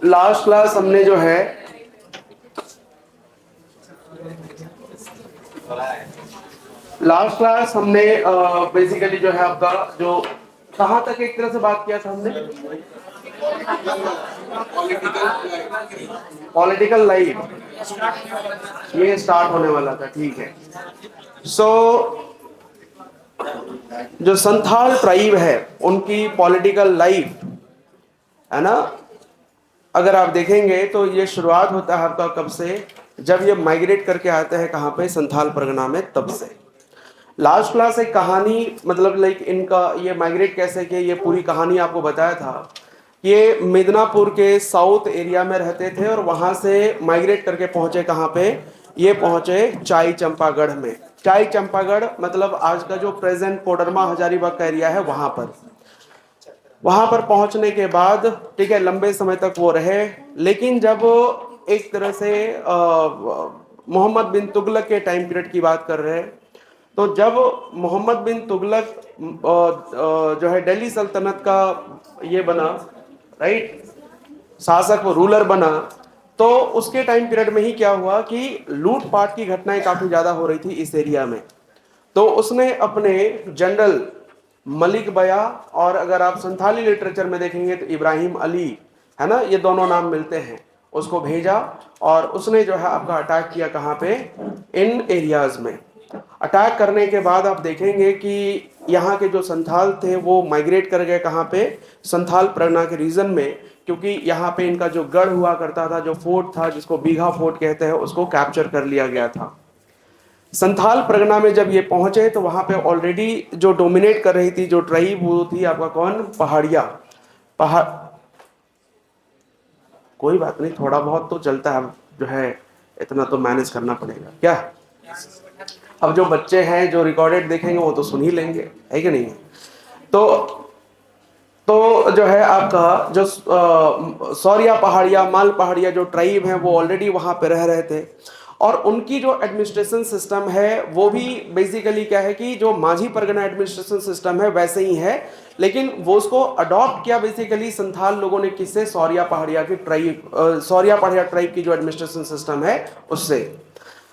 Last class हमने जो है बेसिकली जो है आपका जो कहाँ तक एक तरह से बात किया था हमने, पॉलिटिकल लाइफ ये स्टार्ट होने वाला था, ठीक है। सो जो संथाल ट्राइब है उनकी पॉलिटिकल लाइफ है ना, अगर आप देखेंगे तो ये शुरुआत होता है आपका कब से, जब ये माइग्रेट करके आते हैं कहाँ पे, संथाल परगना में, तब से। लास्ट क्लास एक कहानी, मतलब लाइक इनका ये माइग्रेट कैसे किए, ये पूरी कहानी आपको बताया था। ये मिदनापुर के साउथ एरिया में रहते थे और वहां से माइग्रेट करके पहुंचे कहाँ पे, ये पहुंचे चाई चंपागढ़ में। चाई चंपागढ़ मतलब आज का जो प्रेजेंट कोडरमा हजारीबाग का एरिया है, वहां पर पहुंचने के बाद ठीक है, लंबे समय तक वो रहे। लेकिन जब एक तरह से मोहम्मद बिन तुगलक के टाइम पीरियड की बात कर रहे हैं, तो जब मोहम्मद बिन तुगलक जो है दिल्ली सल्तनत का ये बना, राइट, शासक, रूलर बना, तो उसके टाइम पीरियड में ही क्या हुआ कि लूटपाट की घटनाएं काफी ज्यादा हो रही थी इस एरिया में। तो उसने अपने जनरल मलिक बया, और अगर आप संथाली लिटरेचर में देखेंगे तो इब्राहिम अली, है ना, ये दोनों नाम मिलते हैं, उसको भेजा और उसने जो है आपका अटैक किया कहाँ पे, इन एरियाज में। अटैक करने के बाद आप देखेंगे कि यहाँ के जो संथाल थे वो माइग्रेट कर गए कहाँ पे, संथाल परगना के रीजन में, क्योंकि यहाँ पे इनका जो गढ़ हुआ करता था, जो फोर्ट था जिसको बीघा फोर्ट कहते हैं, उसको कैप्चर कर लिया गया था। संथाल परगना में जब ये पहुंचे तो वहां पे ऑलरेडी जो डोमिनेट कर रही थी जो ट्राइब, वो थी आपका कौन, पहाड़िया। पहाड़, कोई बात नहीं, थोड़ा बहुत तो चलता है, जो है इतना तो मैनेज करना पड़ेगा क्या। अब जो बच्चे हैं जो रिकॉर्डेड देखेंगे वो तो सुन ही लेंगे, है कि नहीं। तो जो है आपका जो सौरिया पहाड़िया, माल पहाड़िया जो ट्राइब है वो ऑलरेडी वहां पे रह रहे थे। और उनकी जो एडमिनिस्ट्रेशन सिस्टम है वो भी बेसिकली क्या है कि जो माझी परगना एडमिनिस्ट्रेशन सिस्टम है वैसे ही है, लेकिन वो उसको अडॉप्ट किया बेसिकली संथाल लोगों ने, किससे, सौरिया पहाड़िया की ट्राइब, सौरिया पहाड़िया ट्राइब की जो एडमिनिस्ट्रेशन सिस्टम है उससे।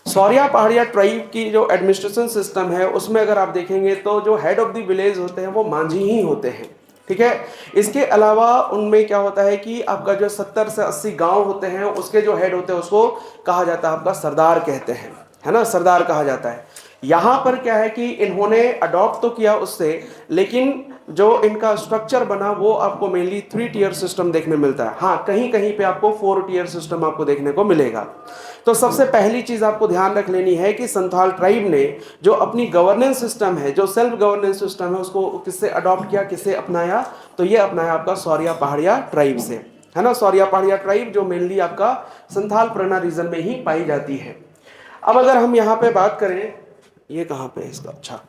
सौरिया पहाड़िया ट्राइब की जो एडमिनिस्ट्रेशन सिस्टम है उसमें अगर आप देखेंगे तो जो हेड ऑफ द विलेज होते हैं वो मांझी ही होते हैं, ठीक है। इसके अलावा उनमें क्या होता है कि आपका जो 70 से 80 गांव होते हैं उसके जो हेड होते हैं उसको कहा जाता है आपका सरदार कहते हैं, है ना, सरदार कहा जाता है। यहां पर क्या है कि इन्होंने अडॉप्ट तो किया उससे, लेकिन जो इनका स्ट्रक्चर बना वो आपको मेनली 3 टियर सिस्टम देखने मिलता है। हाँ, कहीं कहीं पे आपको 4 टियर सिस्टम आपको देखने को मिलेगा। तो सबसे पहली चीज आपको ध्यान रख लेनी है कि संथाल ट्राइब ने जो अपनी गवर्नेंस सिस्टम है, जो सेल्फ गवर्नेंस सिस्टम है, उसको किससे अडॉप्ट किया, किससे अपनाया, तो ये अपनाया आपका सौरिया पहाड़िया ट्राइब से, है ना। सौरिया पहाड़िया ट्राइब जो मेनली आपका संथाल परगना रीजन में ही पाई जाती है। अब अगर हम यहाँ पे बात करें, ये कहाँ पे है इसका, अच्छा,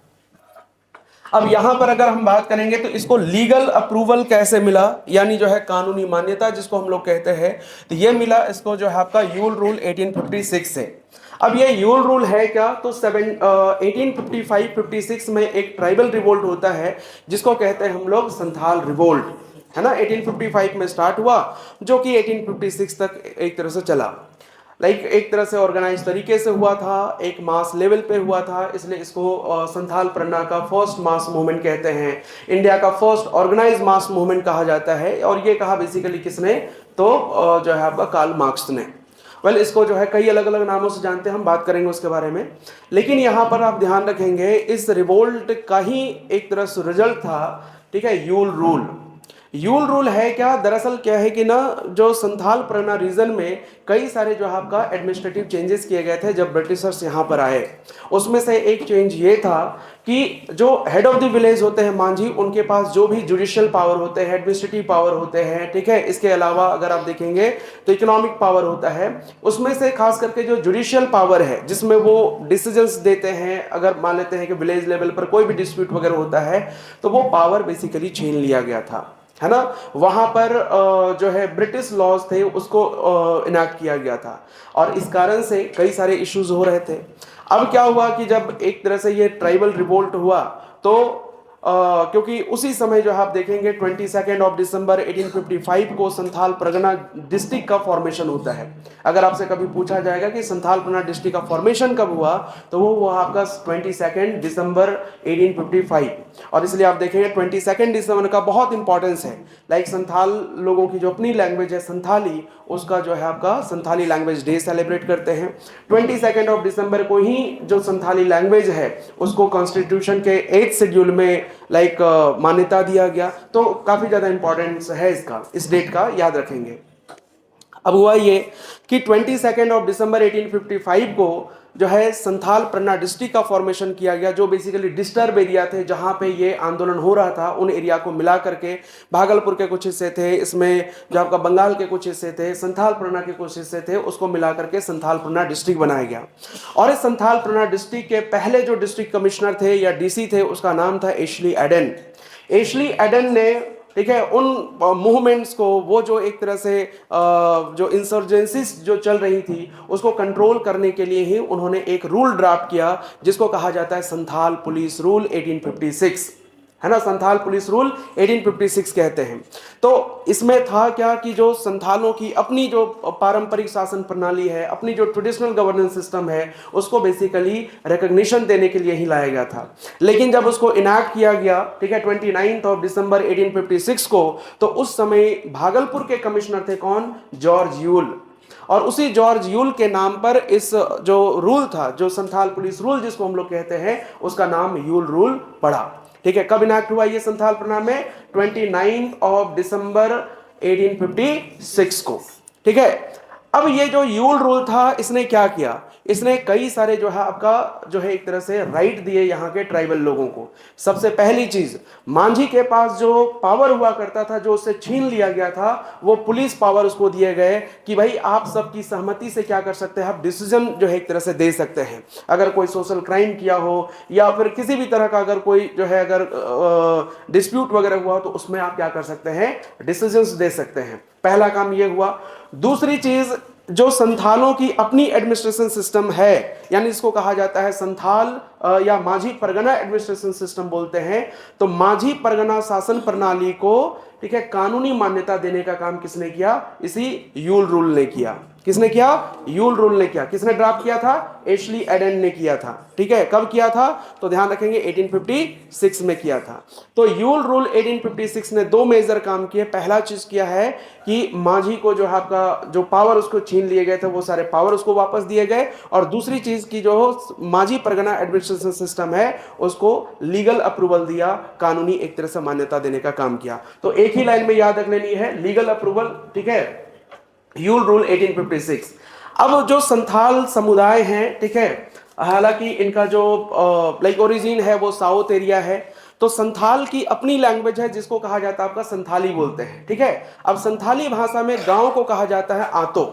अब यहां पर अगर हम बात करेंगे तो इसको लीगल अप्रूवल कैसे मिला, यानी जो है कानूनी मान्यता जिसको हम लोग कहते हैं, तो ये मिला इसको जो है आपका यूल रूल 1856 से। अब ये यूल रूल है क्या, तो 1855-56 में एक ट्राइबल रिवोल्ट होता है जिसको कहते हैं हम लोग संथाल रिवोल्ट, है ना। 1855 में स्टार्ट हुआ जो कि 1856 तक एक तरह से चला, लाइक एक तरह से ऑर्गेनाइज तरीके से हुआ था, एक मास लेवल पे हुआ था, इसलिए इसको संथाल परगना का फर्स्ट मास मूवमेंट कहते हैं, इंडिया का फर्स्ट ऑर्गेनाइज मास मूवमेंट कहा जाता है। और ये कहा बेसिकली किसने, तो जो है आपका कार्ल मार्क्स ने। वेल, इसको जो है कई अलग अलग नामों से जानते हैं, हम बात करेंगे उसके बारे में। लेकिन यहाँ पर आप ध्यान रखेंगे इस रिवोल्ट का ही एक तरह से रिजल्ट था, ठीक है, यूल रूल। यूल रूल है क्या, दरअसल क्या है कि ना, जो संथाल परगना रीजन में कई सारे जो आपका एडमिनिस्ट्रेटिव चेंजेस किए गए थे जब ब्रिटिशर्स यहाँ पर आए। उसमें से एक चेंज ये था कि जो हेड ऑफ द विलेज होते हैं मांझी, उनके पास जो भी जुडिशियल पावर होते हैं, एडमिनिस्ट्रेटिव पावर होते हैं, ठीक है। इसके अलावा अगर आप देखेंगे तो इकोनॉमिक पावर होता है। उसमें से खास करके जो जुडिशियल पावर है जिसमें वो डिसीजंस देते हैं, अगर मान लेते हैं कि विलेज लेवल पर कोई भी डिस्प्यूट वगैरह होता है तो वो पावर बेसिकली छीन लिया गया था, है ना। वहां पर जो है ब्रिटिश लॉज थे उसको इनैक्ट किया गया था और इस कारण से कई सारे इश्यूज हो रहे थे। अब क्या हुआ कि जब एक तरह से ये ट्राइबल रिवोल्ट हुआ तो क्योंकि उसी समय जो है आप देखेंगे 22 दिसंबर 1855 को संथाल परगना डिस्ट्रिक्ट का फॉर्मेशन होता है। अगर आपसे कभी पूछा जाएगा कि संथाल परगना डिस्ट्रिक्ट का फॉर्मेशन कब हुआ, तो वो हुआ आपका 22 दिसंबर 1855। और इसलिए आप देखेंगे 22 दिसंबर का बहुत इंपॉर्टेंस है। लाइक संथाल लोगों की जो अपनी लैंग्वेज है संथाली, उसका जो है आपका संथाली लैंग्वेज डे सेलिब्रेट करते हैं। 22 दिसंबर को ही जो संथाली लैंग्वेज है उसको कॉन्स्टिट्यूशन के 8th शेड्यूल में मान्यता दिया गया। तो काफी ज्यादा इंपॉर्टेंस है इसका, इस डेट का याद रखेंगे। अब हुआ ये कि 22 दिसंबर 1855 को जो है संथाल परगना डिस्ट्रिक्ट का फॉर्मेशन किया गया, जो बेसिकली डिस्टर्ब एरिया थे जहां पे ये आंदोलन हो रहा था, उन एरिया को मिला करके भागलपुर के कुछ हिस्से थे, इसमें जो आपका बंगाल के कुछ हिस्से थे, संथाल परगना के कुछ हिस्से थे, उसको मिला करके संथाल परगना डिस्ट्रिक्ट बनाया गया। और इस संथाल परगना डिस्ट्रिक्ट के पहले जो डिस्ट्रिक्ट कमिश्नर थे या डीसी थे, उसका नाम था एशली एडन। एशली एडन ने, ठीक है, उन मूवमेंट्स को, वो जो एक तरह से जो इंसर्जेंसीज जो चल रही थी उसको कंट्रोल करने के लिए ही उन्होंने एक रूल ड्राफ्ट किया जिसको कहा जाता है संथाल पुलिस रूल 1856, है ना। संथाल पुलिस रूल 1856 कहते हैं। तो इसमें था क्या कि जो संथालों की अपनी जो पारंपरिक शासन प्रणाली है, अपनी जो ट्रेडिशनल गवर्नेंस सिस्टम है, उसको बेसिकली रिकॉग्निशन देने के लिए ही लाया गया था। लेकिन जब उसको इनैक्ट किया गया, ठीक है, 29 दिसंबर 1856 को, तो उस समय भागलपुर के कमिश्नर थे कौन? George Yule. और उसी जॉर्ज यूल के नाम पर इस जो रूल था, जो संथाल पुलिस रूल जिसको हम लोग कहते हैं, उसका नाम यूल रूल पड़ा। ठीक है, कब इनैक्ट हुआ ये संथाल परगना में? 29 दिसंबर 1856 को। ठीक है, अब ये जो यूल रूल था, इसने क्या किया? इसने कई सारे जो है आपका जो है एक तरह से राइट दिए यहाँ के ट्राइबल लोगों को। सबसे पहली चीज, मांझी के पास जो पावर हुआ करता था, जो उससे छीन लिया गया था, वो पुलिस पावर उसको दिए गए कि भाई आप सबकी सहमति से क्या कर सकते हैं, आप डिसीजन जो है एक तरह से दे सकते हैं। अगर कोई सोशल क्राइम किया हो या फिर किसी भी तरह का अगर कोई जो है अगर डिस्प्यूट वगैरह हुआ, तो उसमें आप क्या कर सकते हैं? डिसीजंस दे सकते हैं। पहला काम ये हुआ। दूसरी चीज, जो संथालों की अपनी एडमिनिस्ट्रेशन सिस्टम है, यानी इसको कहा जाता है संथाल या माझी परगना एडमिनिस्ट्रेशन सिस्टम बोलते हैं। तो माझी परगना शासन प्रणाली को, ठीक है, कानूनी मान्यता देने का काम किसने किया? इसी यूल रूल ने किया। किसने किया? यूल रूल ने किया। किसने ड्राफ्ट किया था? एशली एडन ने किया था। ठीक है, कब किया था? तो ध्यान रखेंगे 1856 में किया था। तो यूल रूल 1856 ने दो मेजर काम किए। पहला चीज किया है कि माझी को जो आपका जो पावर उसको छीन लिए गए थे, वो सारे पावर उसको वापस दिए गए। और दूसरी चीज की जो माझी परगना एडमिनिस्ट्रेशन सिस्टम है, उसको लीगल अप्रूवल दिया, कानूनी एक तरह से मान्यता देने का काम किया। तो एक ही लाइन में याद रख लेनी है, लीगल अप्रूवल, ठीक है, यूल रूल 1856। अब जो संथाल समुदाय हैं, ठीक है, हालांकि इनका जो लाइक ओरिजिन है वो साउथ एरिया है, तो संथाल की अपनी लैंग्वेज है जिसको कहा जाता है आपका संथाली बोलते हैं। ठीक है, अब संथाली भाषा में गांव को कहा जाता है आतो।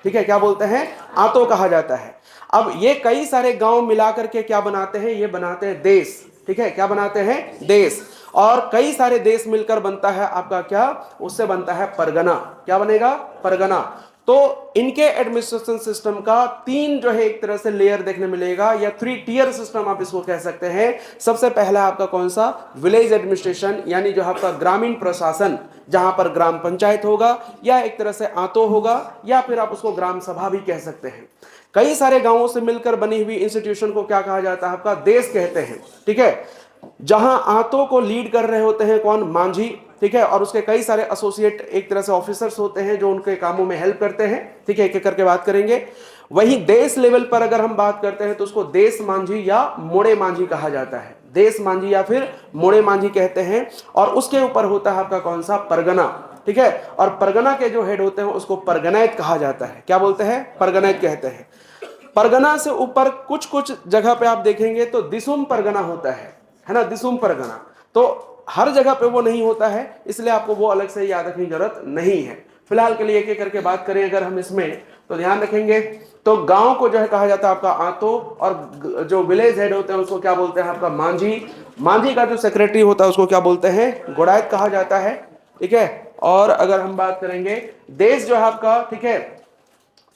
ठीक है, क्या बोलते हैं? आतो कहा जाता है। अब ये कई सारे गांव मिलाकर के क्या बनाते हैं? ये बनाते हैं देश। ठीक है, क्या बनाते हैं? देश। और कई सारे देश मिलकर बनता है आपका क्या? उससे बनता है परगना। क्या बनेगा? परगना। तो इनके एडमिनिस्ट्रेशन सिस्टम का तीन जो है एक तरह से लेयर देखने मिलेगा, या 3 टियर सिस्टम आप इसको कह सकते हैं। सबसे पहला आपका कौन सा? विलेज एडमिनिस्ट्रेशन, यानी जो आपका ग्रामीण प्रशासन, जहां पर ग्राम पंचायत होगा या एक तरह से आतो होगा, या फिर आप उसको ग्राम सभा भी कह सकते हैं। कई सारे गांवों से मिलकर बनी हुई इंस्टीट्यूशन को क्या कहा जाता है? आपका देश कहते हैं। ठीक है, जहां आतो को लीड कर रहे होते हैं कौन? मांझी। ठीक है, और उसके कई सारे एसोसिएट एक तरह से ऑफिसर्स होते हैं जो उनके कामों में हेल्प करते हैं। ठीक है, एक एक करके बात करेंगे। वहीं देश लेवल पर अगर हम बात करते हैं तो उसको देश मांझी या मोड़े मांझी कहा जाता है। देश मांझी या फिर मोड़े मांझी कहते हैं। और उसके ऊपर होता है आपका कौन सा? परगना। ठीक है, और परगना के जो हेड होते हैं उसको परगनैत कहा जाता है। क्या बोलते हैं? परगनैत कहते हैं। परगना से ऊपर कुछ कुछ जगह पे आप देखेंगे तो दिसुम परगना होता है ना, दिसुम परगना। तो हर जगह पे वो नहीं होता है, इसलिए आपको वो अलग से याद रखने की जरूरत नहीं है। फिलहाल के लिए एक एक करके बात करें अगर हम इसमें, तो ध्यान रखेंगे। तो गांव को जो है कहा जाता है आपका आतो, और जो विलेज हेड होते हैं उसको क्या बोलते हैं? आपका मांझी। मांझी का जो सेक्रेटरी होता है उसको क्या बोलते हैं? गोड़ायत कहा जाता है। ठीक है, और अगर हम बात करेंगे देश जो है आपका, ठीक है,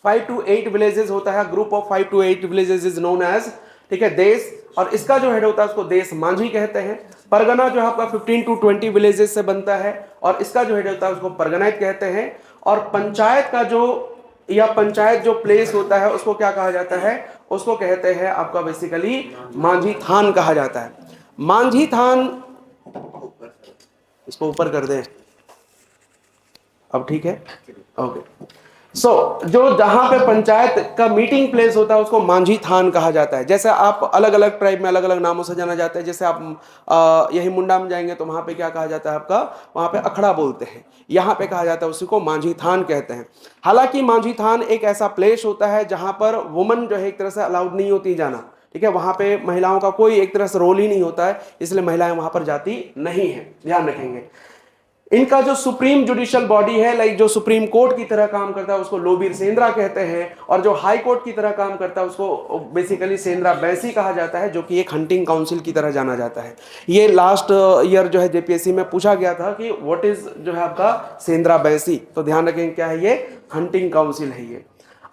5 to 8 विलेजेस होता है। Group of 5 to 8 villages is known as ठीक है, देश, और इसका जो हेड होता है उसको देश मांझी कहते हैं। परगना जो है आपका 15 to 20 विलेजेस से बनता है और इसका जो हेड होता है उसको परगनाइत कहते हैं। और पंचायत का जो, या पंचायत जो प्लेस होता है उसको क्या कहा जाता है, उसको कहते हैं आपका बेसिकली मांझी थान कहा जाता है। मांझी थान, इसको ऊपर कर दें, अब ठीक है, ओके। जो जहां पे पंचायत का मीटिंग प्लेस होता है उसको मांझी थान कहा जाता है। जैसे आप अलग अलग ट्राइब में अलग अलग नामों से जाना जाता है। जैसे आप यही मुंडा में जाएंगे तो वहां पे क्या कहा जाता है आपका, वहां पे अखड़ा बोलते हैं, यहाँ पे कहा जाता है उसी को मांझी थान कहते हैं। हालांकि मांझी थान एक ऐसा प्लेस होता है जहां पर वुमन जो है एक तरह से अलाउड नहीं होती जाना, ठीक है, वहां पे महिलाओं का कोई एक तरह से रोल ही नहीं होता है, इसलिए महिलाएं वहां पर जाती नहीं है, ध्यान रखेंगे। इनका जो सुप्रीम जुडिशियल बॉडी है, लाइक जो सुप्रीम कोर्ट की तरह काम करता है उसको लोबीर सेंद्रा कहते हैं, और जो हाई कोर्ट की तरह काम करता है उसको बेसिकली सेंद्रा बैसी कहा जाता है, जो कि एक हंटिंग काउंसिल की तरह जाना जाता है। ये लास्ट ईयर जो है जेपीएससी में पूछा गया था कि व्हाट इज जो है आपका सेंद्रा बैसी, तो ध्यान रखें क्या है, ये हंटिंग काउंसिल है ये।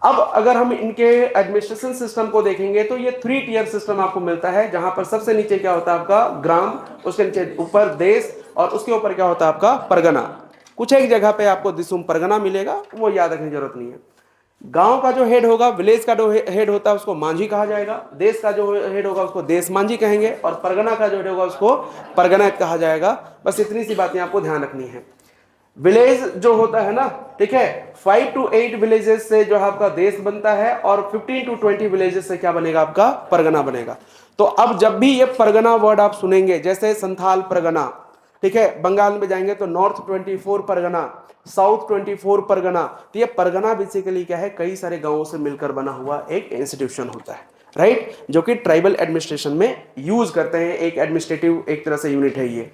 अब अगर हम इनके एडमिनिस्ट्रेशन सिस्टम को देखेंगे तो ये 3 टियर सिस्टम आपको मिलता है, जहां पर सबसे नीचे क्या होता है आपका ग्राम, उसके नीचे ऊपर देश, और उसके ऊपर क्या होता है आपका परगना। कुछ एक जगह पे आपको दिसुम परगना मिलेगा, वो याद रखने की जरूरत नहीं है। गांव का जो हेड होगा, विलेज का जो हेड होता है उसको मांझी कहा जाएगा, देश का जो हेड होगा उसको देश मांझी कहेंगे, और परगना का जो हेड होगा उसको परगना कहा जाएगा। बस इतनी सी बातें आपको ध्यान रखनी है। विलेज जो होता है ना, ठीक है, 5 to 8 विलेजेस से जो है आपका देश बनता है, और 15 to 20 विलेजेस से क्या बनेगा आपका परगना बनेगा। तो अब जब भी ये परगना वर्ड आप सुनेंगे, जैसे संथाल परगना, ठीक है, बंगाल में जाएंगे तो नॉर्थ 24 परगना, साउथ 24 परगना, तो ये परगना बेसिकली क्या है, कई सारे गांवों से मिलकर बना हुआ एक इंस्टीट्यूशन होता है, राइट, जो कि ट्राइबल एडमिनिस्ट्रेशन में यूज करते हैं, एक एडमिनिस्ट्रेटिव एक तरह से यूनिट है ये।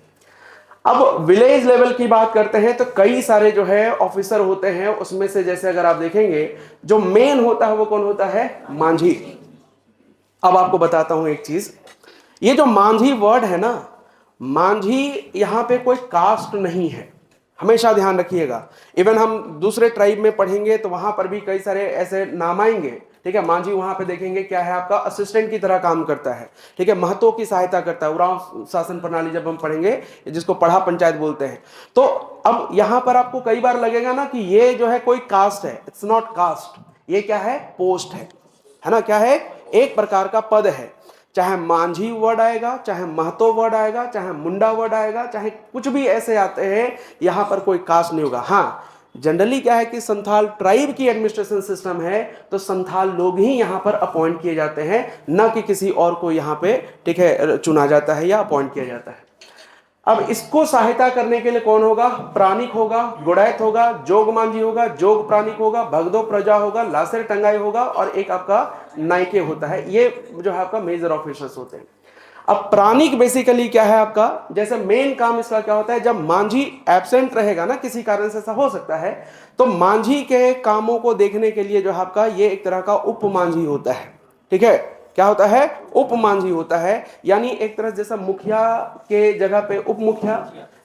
अब विलेज लेवल की बात करते हैं तो कई सारे जो है ऑफिसर होते हैं, उसमें से जैसे अगर आप देखेंगे जो मेन होता है वो कौन होता है, मांझी। अब आपको बताता हूं एक चीज, ये जो मांझी वर्ड है ना, मांझी यहां पे कोई कास्ट नहीं है, हमेशा ध्यान रखिएगा। इवन हम दूसरे ट्राइब में पढ़ेंगे तो वहां पर भी कई सारे ऐसे नाम आएंगे, ठीक है। मांझी वहां पे देखेंगे क्या है आपका असिस्टेंट की तरह काम करता है, ठीक है, महतों की सहायता करता है, उरांव शासन प्रणाली जब हम पढ़ेंगे, जिसको पढ़ा पंचायत बोलते हैं। तो अब यहां पर आपको कई बार लगेगा ना कि ये जो है कोई कास्ट है, इट्स नॉट कास्ट, ये क्या है, पोस्ट है ना, क्या है, एक प्रकार का पद है। चाहे मांझी वर्ड आएगा, चाहे महतो वर्ड आएगा, चाहे मुंडा वर्ड आएगा, चाहे कुछ भी ऐसे आते हैं, यहां पर कोई कास्ट नहीं होगा। हाँ, जनरली क्या है कि संथाल ट्राइब की एडमिनिस्ट्रेशन सिस्टम है, तो संथाल लोग ही यहां पर अपॉइंट किए जाते हैं, ना कि किसी और को यहां पे, ठीक है, चुना जाता है या अपॉइंट किया जाता है। अब इसको सहायता करने के लिए कौन होगा, प्राणिक होगा, गुड़ैत होगा, जोग मांझी होगा, जोग प्राणिक होगा, भगदो प्रजा होगा, लासेर टंगाई होगा, और एक आपका नायके होता है। ये जो है आपका मेजर ऑफिसर्स होते हैं। अब प्राणिक बेसिकली क्या है आपका, जैसे मेन काम इसका क्या होता है, जब मांझी एब्सेंट रहेगा ना, किसी कारण से ऐसा हो सकता है, तो मांझी के कामों को देखने के लिए जो है आपका ये एक तरह का उप मांझी होता है, ठीक है। क्या होता है, उप मांझी होता है, यानी एक तरह जैसा मुखिया के जगह पे उप मुखिया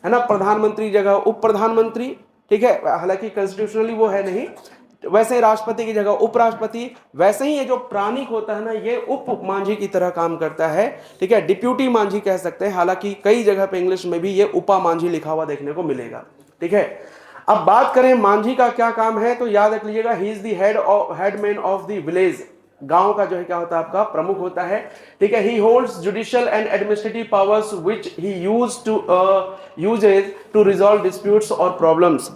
है ना, प्रधानमंत्री जगह उप प्रधानमंत्री, ठीक है, हालांकि कॉन्स्टिट्यूशनली वो है नहीं, वैसे राष्ट्रपति की जगह उपराष्ट्रपति, वैसे ही ये जो प्राणिक होता है ना, ये उप मांझी की तरह काम करता है, ठीक है, डिप्यूटी मांझी कह सकते हैं, हालांकि कई जगह पे इंग्लिश में भी ये उपा मांझी लिखा हुआ देखने को मिलेगा, ठीक है। अब बात करें मांझी का क्या काम है, तो याद रख लीजिएगा, he is the headman of the village, गांव का जो है क्या होता है आपका प्रमुख होता है, ठीक है। He holds judicial and administrative powers which he uses to resolve disputes और प्रॉब्लम्स।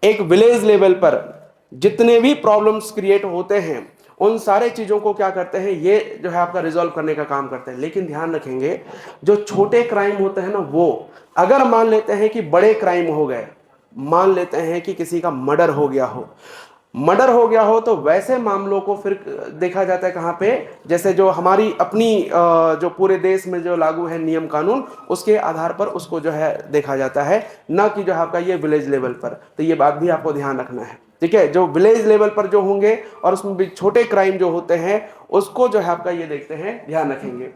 एक विलेज लेवल पर जितने भी प्रॉब्लम्स क्रिएट होते हैं, उन सारे चीजों को क्या करते हैं, ये जो है आपका रिजॉल्व करने का काम करते हैं। लेकिन ध्यान रखेंगे, जो छोटे क्राइम होते हैं ना, वो अगर मान लेते हैं कि बड़े क्राइम हो गए, मान लेते हैं कि किसी का मर्डर हो गया हो, तो वैसे मामलों को फिर देखा जाता है कहाँ पे, जैसे जो हमारी अपनी जो पूरे देश में जो लागू है नियम कानून, उसके आधार पर उसको जो है देखा जाता है, ना कि जो है आपका ये विलेज लेवल पर। तो ये बात भी आपको ध्यान रखना है, ठीक है। जो विलेज लेवल पर जो होंगे और उसमें भी छोटे क्राइम जो होते हैं, उसको जो है आपका ये देखते हैं, ध्यान रखेंगे।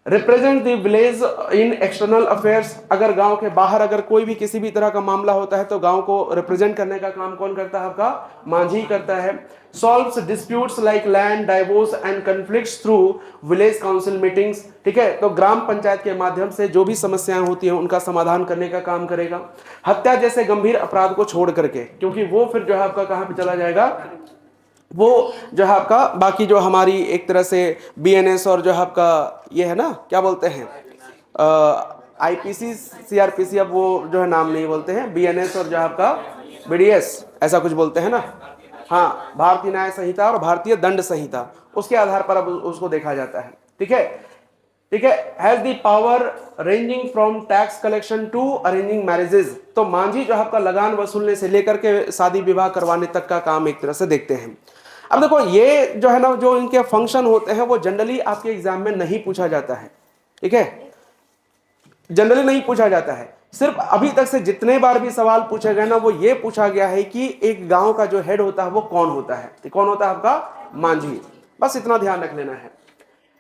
Represent the village in external affairs, अगर गांव के बाहर अगर कोई भी किसी भी तरह का मामला होता है तो गांव को रिप्रेजेंट करने का काम कौन करता है? आपका मांझी करता है। Solves disputes like land divorce and conflicts through village council meetings, ठीक है, तो ग्राम पंचायत के माध्यम से जो भी समस्याएं होती हैं उनका समाधान करने का काम करेगा। हत्या जैसे गंभीर अपराध को छोड़ करके, क्योंकि वो फिर जो है आपका कहां पे चला जाएगा, वो जो है आपका बाकी जो हमारी एक तरह से बीएनएस और जो है आपका ये है ना क्या बोलते हैं आईपीसी सीआरपीसी, अब वो जो है नाम नहीं बोलते हैं, बीएनएस और जो है आपका बीडीएस ऐसा कुछ बोलते हैं ना, हाँ, भारतीय न्याय संहिता और भारतीय दंड संहिता, उसके आधार पर अब उसको देखा जाता है। ठीक है, ठीक है। Has the power ranging from tax collection to arranging marriages, तो मांझी जो आपका लगान वसूलने से लेकर के शादी विवाह करवाने तक का काम एक तरह से देखते हैं। अब देखो ये जो है ना, जो इनके फंक्शन होते हैं वो जनरली आपके एग्जाम में नहीं पूछा जाता है, ठीक है, जनरली नहीं पूछा जाता है। सिर्फ अभी तक से जितने बार भी सवाल पूछे गए ना, वो ये पूछा गया है कि एक गांव का जो हेड होता है वो कौन होता है, तो कौन होता है आपका मांझी, बस इतना ध्यान रख लेना है।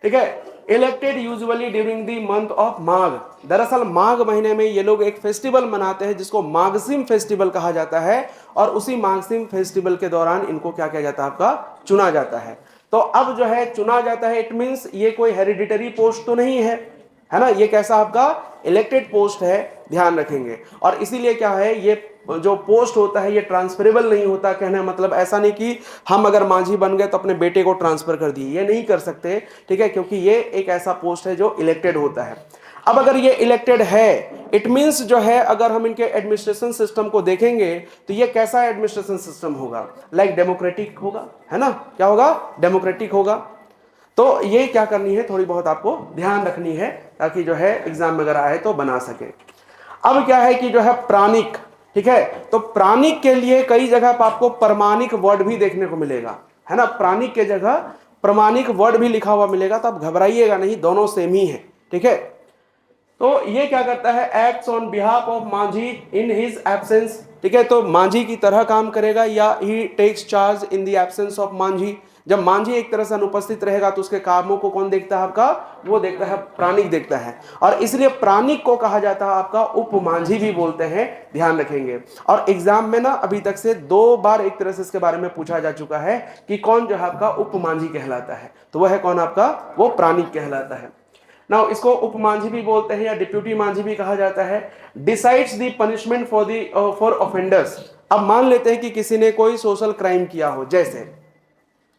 ठीक है, elected usually during the month of Magh, दरअसल माघ महीने में ये लोग एक फेस्टिवल मनाते हैं जिसको माघसिम फेस्टिवल कहा जाता है, और उसी माघसिम फेस्टिवल के दौरान इनको क्या किया जाता है, आपका चुना जाता है। तो अब जो है चुना जाता है, इट मींस ये कोई हेरिडिटरी पोस्ट तो नहीं है ना, ये कैसा आपका इलेक्टेड पोस्ट है, ध्यान रखेंगे। और इसीलिए क्या है, ये जो पोस्ट होता है ये ट्रांसफरेबल नहीं होता, कहने मतलब ऐसा नहीं कि हम अगर मांझी बन गए तो अपने बेटे को ट्रांसफर कर दिए, ये नहीं कर सकते, ठीक है, क्योंकि ये एक ऐसा पोस्ट है जो इलेक्टेड होता है। अब अगर ये इलेक्टेड है, इट मींस जो है अगर हम इनके एडमिनिस्ट्रेशन सिस्टम को देखेंगे तो ये कैसा एडमिनिस्ट्रेशन सिस्टम होगा, लाइक डेमोक्रेटिक होगा, है ना, क्या होगा, डेमोक्रेटिक होगा। तो ये क्या करनी है, थोड़ी बहुत आपको ध्यान रखनी है, ताकि जो है एग्जाम में अगर आए तो बना सके। अब क्या है कि जो है प्राणिक, ठीक है, तो प्राणिक के लिए कई जगह पर आपको प्रमाणिक वर्ड भी देखने को मिलेगा, है ना, प्राणिक के जगह प्रमाणिक वर्ड भी लिखा हुआ मिलेगा, तो आप घबराइएगा नहीं, दोनों सेम ही है। ठीक है, तो ये क्या करता है, acts on behalf of Manjhi in his absence, ठीक है, तो मांझी की तरह काम करेगा, या ही takes charge in the absence of Manjhi, जब मांझी एक तरह से अनुपस्थित रहेगा तो उसके कामों को कौन देखता है, आपका वो देखता है, प्राणिक देखता है, और इसलिए प्राणिक को कहा जाता है आपका उपमांझी भी बोलते हैं, ध्यान रखेंगे। और एग्जाम में ना अभी तक से 2 बार एक तरह से इसके बारे में पूछा जा चुका है कि कौन जो है आपका उपमांझी कहलाता है, तो वह है कौन, आपका वो प्राणिक कहलाता है। नाउ इसको उपमांझी भी बोलते हैं या डिप्यूटी मांझी भी कहा जाता है। Decides the punishment for offenders, अब मान लेते हैं कि किसी ने कोई सोशल क्राइम किया हो, जैसे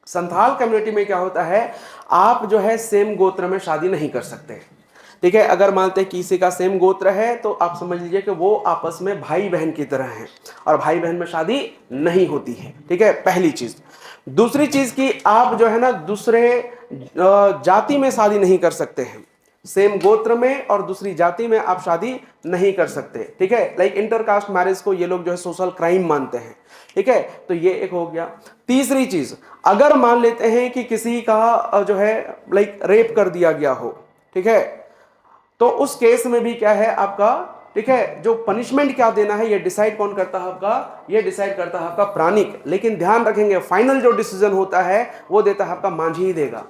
संथाल कम्युनिटी में क्या होता है, आप जो है सेम गोत्र में शादी नहीं कर सकते, ठीक है, अगर मानते हैं किसी का सेम गोत्र है तो आप समझ लीजिए कि वो आपस में भाई बहन की तरह हैं, और भाई बहन में शादी नहीं होती है, ठीक है, पहली चीज। दूसरी चीज कि आप जो है ना दूसरे जाति में शादी नहीं कर सकते हैं, सेम गोत्र में और दूसरी जाति में आप शादी नहीं कर सकते, ठीक है, लाइक इंटरकास्ट मैरिज को ये लोग जो है सोशल क्राइम मानते हैं, ठीक है, तो ये एक हो गया। तीसरी चीज, अगर मान लेते हैं कि किसी का जो है लाइक रेप कर दिया गया हो, ठीक है, तो उस केस में भी क्या है आपका, ठीक है, जो पनिशमेंट क्या देना है ये डिसाइड कौन करता है, आपका ये डिसाइड करता है आपका प्राणिक, लेकिन ध्यान रखेंगे फाइनल जो डिसीजन होता है वो देता है आपका मांझी ही देगा।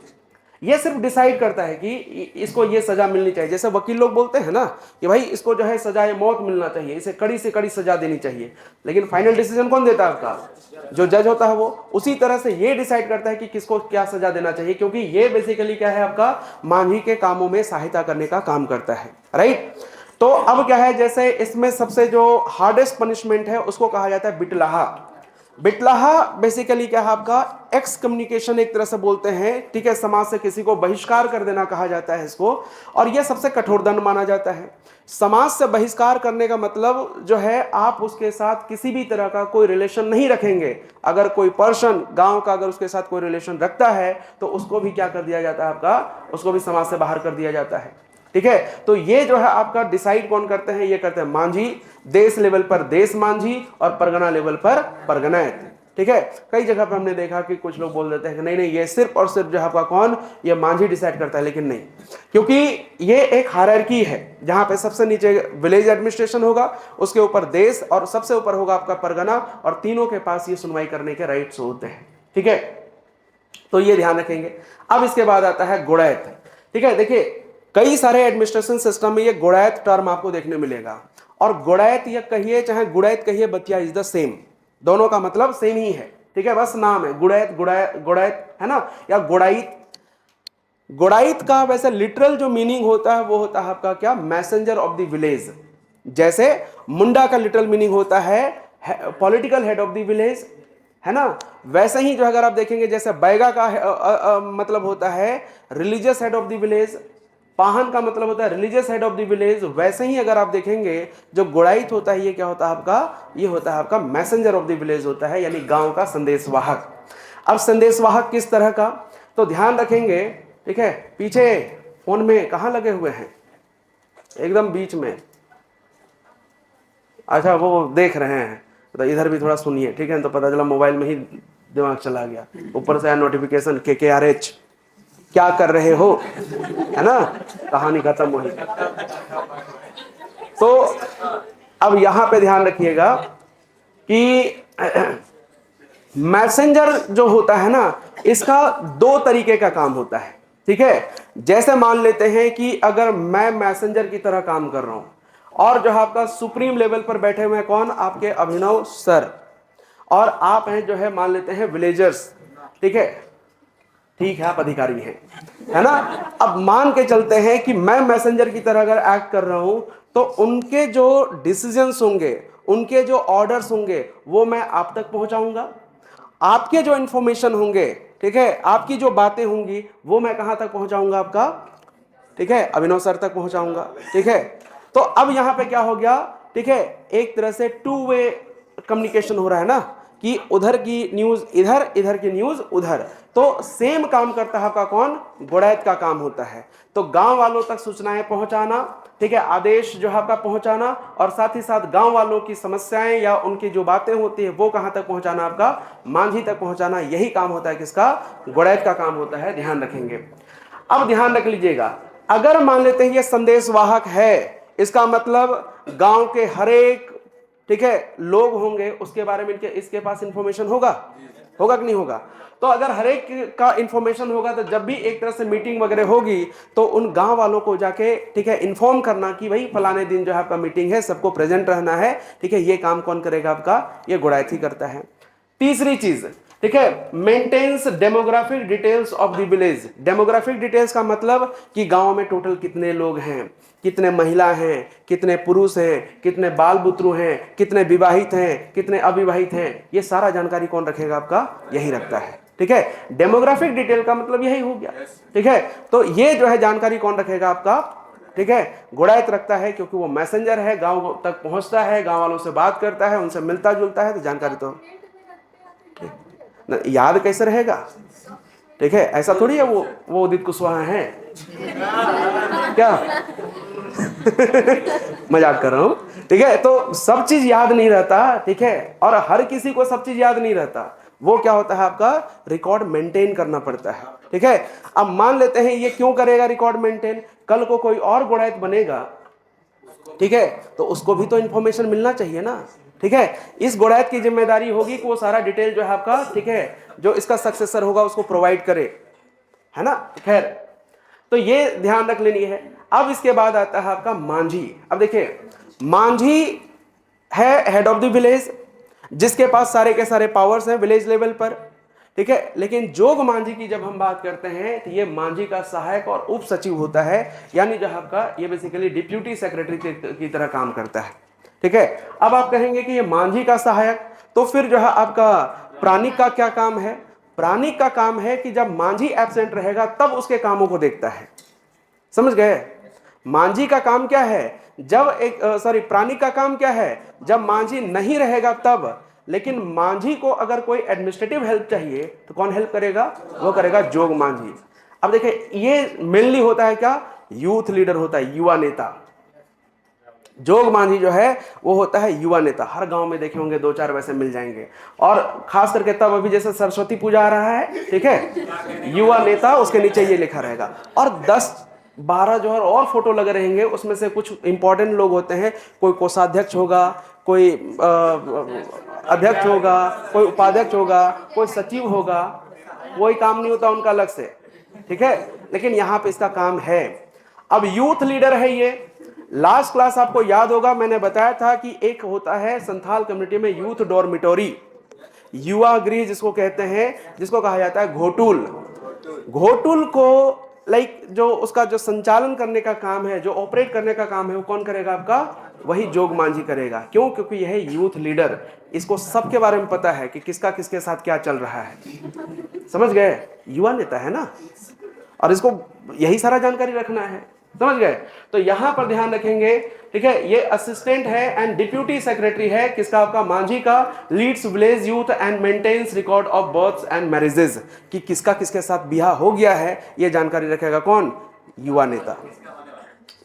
ये सिर्फ डिसाइड करता है कि इसको ये सजा मिलनी चाहिए, जैसे वकील लोग बोलते हैं ना कि भाई इसको जो है सजाए मौत मिलना चाहिए, इसे कड़ी से कड़ी सजा देनी चाहिए, लेकिन फाइनल डिसीजन कौन देता है, आपका जो जज होता है वो। उसी तरह से ये डिसाइड करता है कि किसको क्या सजा देना चाहिए, क्योंकि ये बेसिकली क्या है, आपका मांझी के कामों में सहायता करने का काम करता है, राइट। तो अब क्या है, जैसे इसमें सबसे जो हार्डेस्ट पनिशमेंट है उसको कहा जाता है बिटलाहा। बिटलाहा बेसिकली क्या है, आपका एक्स कम्युनिकेशन एक तरह से बोलते हैं, ठीक है, समाज से किसी को बहिष्कार कर देना कहा जाता है इसको, और यह सबसे कठोर दंड माना जाता है। समाज से बहिष्कार करने का मतलब जो है आप उसके साथ किसी भी तरह का कोई रिलेशन नहीं रखेंगे, अगर कोई पर्सन गांव का अगर उसके साथ कोई रिलेशन रखता है तो उसको भी क्या कर दिया जाता है, आपका उसको भी समाज से बाहर कर दिया जाता है, ठीक है। तो ये जो है आपका डिसाइड कौन करते हैं, ये करते हैं मांझी, देश लेवल पर देश मांझी और परगना लेवल पर परगनायत, ठीक है। कई जगह पर हमने देखा कि कुछ लोग बोल देते हैं कि नहीं नहीं ये सिर्फ और सिर्फ जो है आपका कौन, ये मांझी डिसाइड करता है, लेकिन नहीं, क्योंकि ये एक हायरार्की है जहां पे सबसे नीचे विलेज एडमिनिस्ट्रेशन होगा, उसके ऊपर देश, और सबसे ऊपर होगा आपका परगना, और तीनों के पास ये सुनवाई करने के राइट्स होते हैं, ठीक है, तो ये ध्यान रखेंगे। अब इसके बाद आता है गुड़ैत, ठीक है। देखिए कई सारे एडमिनिस्ट्रेशन सिस्टम में ये गुड़ैत टर्म आपको देखने मिलेगा, और गुड़ैत या कहिए चाहे गुड़ैत कहिए, बतिया इज द सेम, दोनों का मतलब सेम ही है, ठीक है, बस नाम है गुड़ैत, गुड़ैत है ना, या गुड़ाइत। गुड़ाइत का वैसे लिटरल जो मीनिंग होता है वो होता है आपका क्या, मैसेंजर ऑफ द विलेज। जैसे मुंडा का लिटरल मीनिंग होता है political head of the village, है ना, वैसे ही जो अगर आप देखेंगे जैसे बैगा का मतलब होता है religious head of the village, Pahan का मतलब होता है religious head of the village, वैसे ही अगर आप देखेंगे जो गुड़ाइत होता है ये क्या होता है आपका, ये होता है आपका मैसेंजर ऑफ द विलेज होता है, यानी गांव का संदेशवाहक। अब संदेशवाहक किस तरह का, तो ध्यान रखेंगे, ठीक है, पीछे फोन में कहां लगे हुए हैं, एकदम बीच में, अच्छा वो देख रहे हैं, तो इधर भी थोड़ा सुनिए, ठीक है, तो पता चला मोबाइल में ही दिमाग चला गया, ऊपर से आया नोटिफिकेशन KKRH, क्या कर रहे हो, है ना, कहानी खत्म हुई। तो अब यहां पे ध्यान रखिएगा कि मैसेंजर जो होता है ना, इसका दो तरीके का काम होता है, ठीक है। जैसे मान लेते हैं कि अगर मैं मैसेंजर की तरह काम कर रहा हूं, और जो आपका सुप्रीम लेवल पर बैठे हुए हैं कौन, आपके अभिनव सर, और आप हैं जो है मान लेते हैं विलेजर्स, ठीक है, ठीक है, आप अधिकारी हैं, है ना। अब मान के चलते हैं कि मैं मैसेंजर की तरह अगर एक्ट कर रहा हूं, तो उनके जो डिसीजंस होंगे, उनके जो ऑर्डर्स होंगे, वो मैं आप तक पहुंचाऊंगा, आपके जो इंफॉर्मेशन होंगे, ठीक है, आपकी जो बातें होंगी, वो मैं कहां तक पहुंचाऊंगा, आपका, ठीक है, अभिनव सर तक पहुंचाऊंगा, ठीक है। तो अब यहां पे क्या हो गया, ठीक है, एक तरह से टू वे कम्युनिकेशन हो रहा है ना, कि उधर की न्यूज इधर, इधर की न्यूज उधर, तो सेम काम करता है आपका कौन, गुड़ैत का काम होता है। तो गांव वालों तक सूचनाएं पहुंचाना, ठीक है, आदेश जो है आपका पहुंचाना, और साथ ही साथ गांव वालों की समस्याएं या उनकी जो बातें होती है वो कहां तक पहुंचाना, आपका मांझी तक पहुंचाना, यही काम होता है किसका, गुड़ैत का काम होता है, ध्यान रखेंगे। अब ध्यान रख लीजिएगा, अगर मान लेते हैं ये संदेशवाहक है, इसका मतलब गांव के हर एक, ठीक है, लोग होंगे, उसके बारे में इसके पास इंफॉर्मेशन होगा, होगा कि नहीं होगा। तो अगर हर एक का इंफॉर्मेशन होगा, तो जब भी एक तरह से मीटिंग वगैरह होगी, तो उन गांव वालों को जाके, ठीक है, इन्फॉर्म करना कि भाई फलाने दिन जो है आपका मीटिंग है, सबको प्रेजेंट रहना है, ठीक है, ये काम कौन करेगा, आपका ये गुड़ैत ही करता है। तीसरी चीज, ठीक है, maintains demographic details of the village. Demographic details का मतलब कि गांव में टोटल कितने लोग हैं, कितने महिला हैं, कितने पुरुष हैं, कितने बाल बुतरू हैं, कितने विवाहित हैं, कितने अविवाहित हैं, ये सारा जानकारी कौन रखेगा, आपका यही रखता है, ठीक है। डेमोग्राफिक डिटेल का मतलब यही हो गया, ठीक है। तो ये जो है जानकारी कौन रखेगा, आपका, ठीक है, गुड़ैत रखता है, क्योंकि वो मैसेंजर है, गांव तक पहुंचता है, गांव वालों से बात करता है, उनसे मिलता जुलता है, तो जानकारी तो याद कैसे रहेगा, ठीक है, ऐसा थोड़ी है वो उदित कुशवाहा है क्या मजाक कर रहा हूं, ठीक है। तो सब चीज याद नहीं रहता, ठीक है, और हर किसी को सब चीज याद नहीं रहता, वो क्या होता है, आपका रिकॉर्ड मेंटेन करना पड़ता है, ठीक है। अब मान लेते हैं ये क्यों करेगा रिकॉर्ड मेंटेन, कल को कोई और गुड़ैत बनेगा, ठीक है, तो उसको भी तो इंफॉर्मेशन मिलना चाहिए ना, ठीक है। इस गुड़ैत की जिम्मेदारी होगी कि वो सारा डिटेल जो है आपका, ठीक है, जो इसका सक्सेसर होगा उसको प्रोवाइड करे, है ना। खैर, तो ये ध्यान रख लेनी है। अब इसके बाद आता है आपका मांझी। अब देखिए, मांझी है हेड ऑफ द विलेज, जिसके पास सारे के सारे पावर्स हैं विलेज लेवल पर, ठीक है। लेकिन जोग मांझी की जब हम बात करते हैं, तो ये मांझी का सहायक और उप सचिव होता है, यानी जो आपका ये बेसिकली डिप्यूटी सेक्रेटरी की तरह काम करता है, ठीक है। अब आप कहेंगे कि ये मांझी का सहायक, तो फिर जो है आपका प्राणिक का क्या काम है। प्राणिक का काम है कि जब मांझी एब्सेंट रहेगा तब उसके कामों को देखता है, समझ गए। मांझी का काम क्या है, जब एक प्राणिक का काम क्या है, जब मांझी नहीं रहेगा तब। लेकिन मांझी को अगर कोई एडमिनिस्ट्रेटिव हेल्प चाहिए तो कौन हेल्प करेगा, वो करेगा जोग मांझी। अब देखिए, ये मेनली होता है क्या, यूथ लीडर होता है, युवा नेता। जोग मांझी जो है वो होता है युवा नेता। हर गांव में देखे होंगे 2-4 वैसे मिल जाएंगे, और खास करके तब अभी जैसे सरस्वती पूजा आ रहा है, ठीक है, युवा नेता, उसके नीचे ये लिखा रहेगा। और 10-12 जो है और फोटो लगे रहेंगे, उसमें से कुछ इंपॉर्टेंट लोग होते हैं, कोई कोषाध्यक्ष होगा, कोई अध्यक्ष होगा, कोई उपाध्यक्ष होगा, कोई सचिव होगा, कोई काम नहीं होता उनका अलग से, ठीक है। लेकिन यहाँ पे इसका काम है। अब यूथ लीडर है ये। लास्ट क्लास आपको याद होगा, मैंने बताया था कि एक होता है संथाल कम्युनिटी में यूथ डॉर्मिटोरी, युवा गृह जिसको कहते हैं, जिसको कहा जाता है घोटुल। घोटुल को लाइक जो उसका जो संचालन करने का काम है, जो ऑपरेट करने का काम है, वो कौन करेगा आपका? वही जोग मांझी करेगा। क्यों? क्योंकि यह यूथ लीडर, इसको सबके बारे में पता है कि किसका किसके साथ क्या चल रहा है। समझ गए? युवा नेता है ना, और इसको यही सारा जानकारी रखना है। समझ गए? तो यहां पर ध्यान रखेंगे, ठीक है। ये असिस्टेंट है एंड डिप्यूटी सेक्रेटरी है किसका? आपका मांझी का। Leads village youth and maintains record of births and marriages, कि किसका किसके साथ ब्याह हो गया है, ये जानकारी रखेगा कौन? युवा नेता।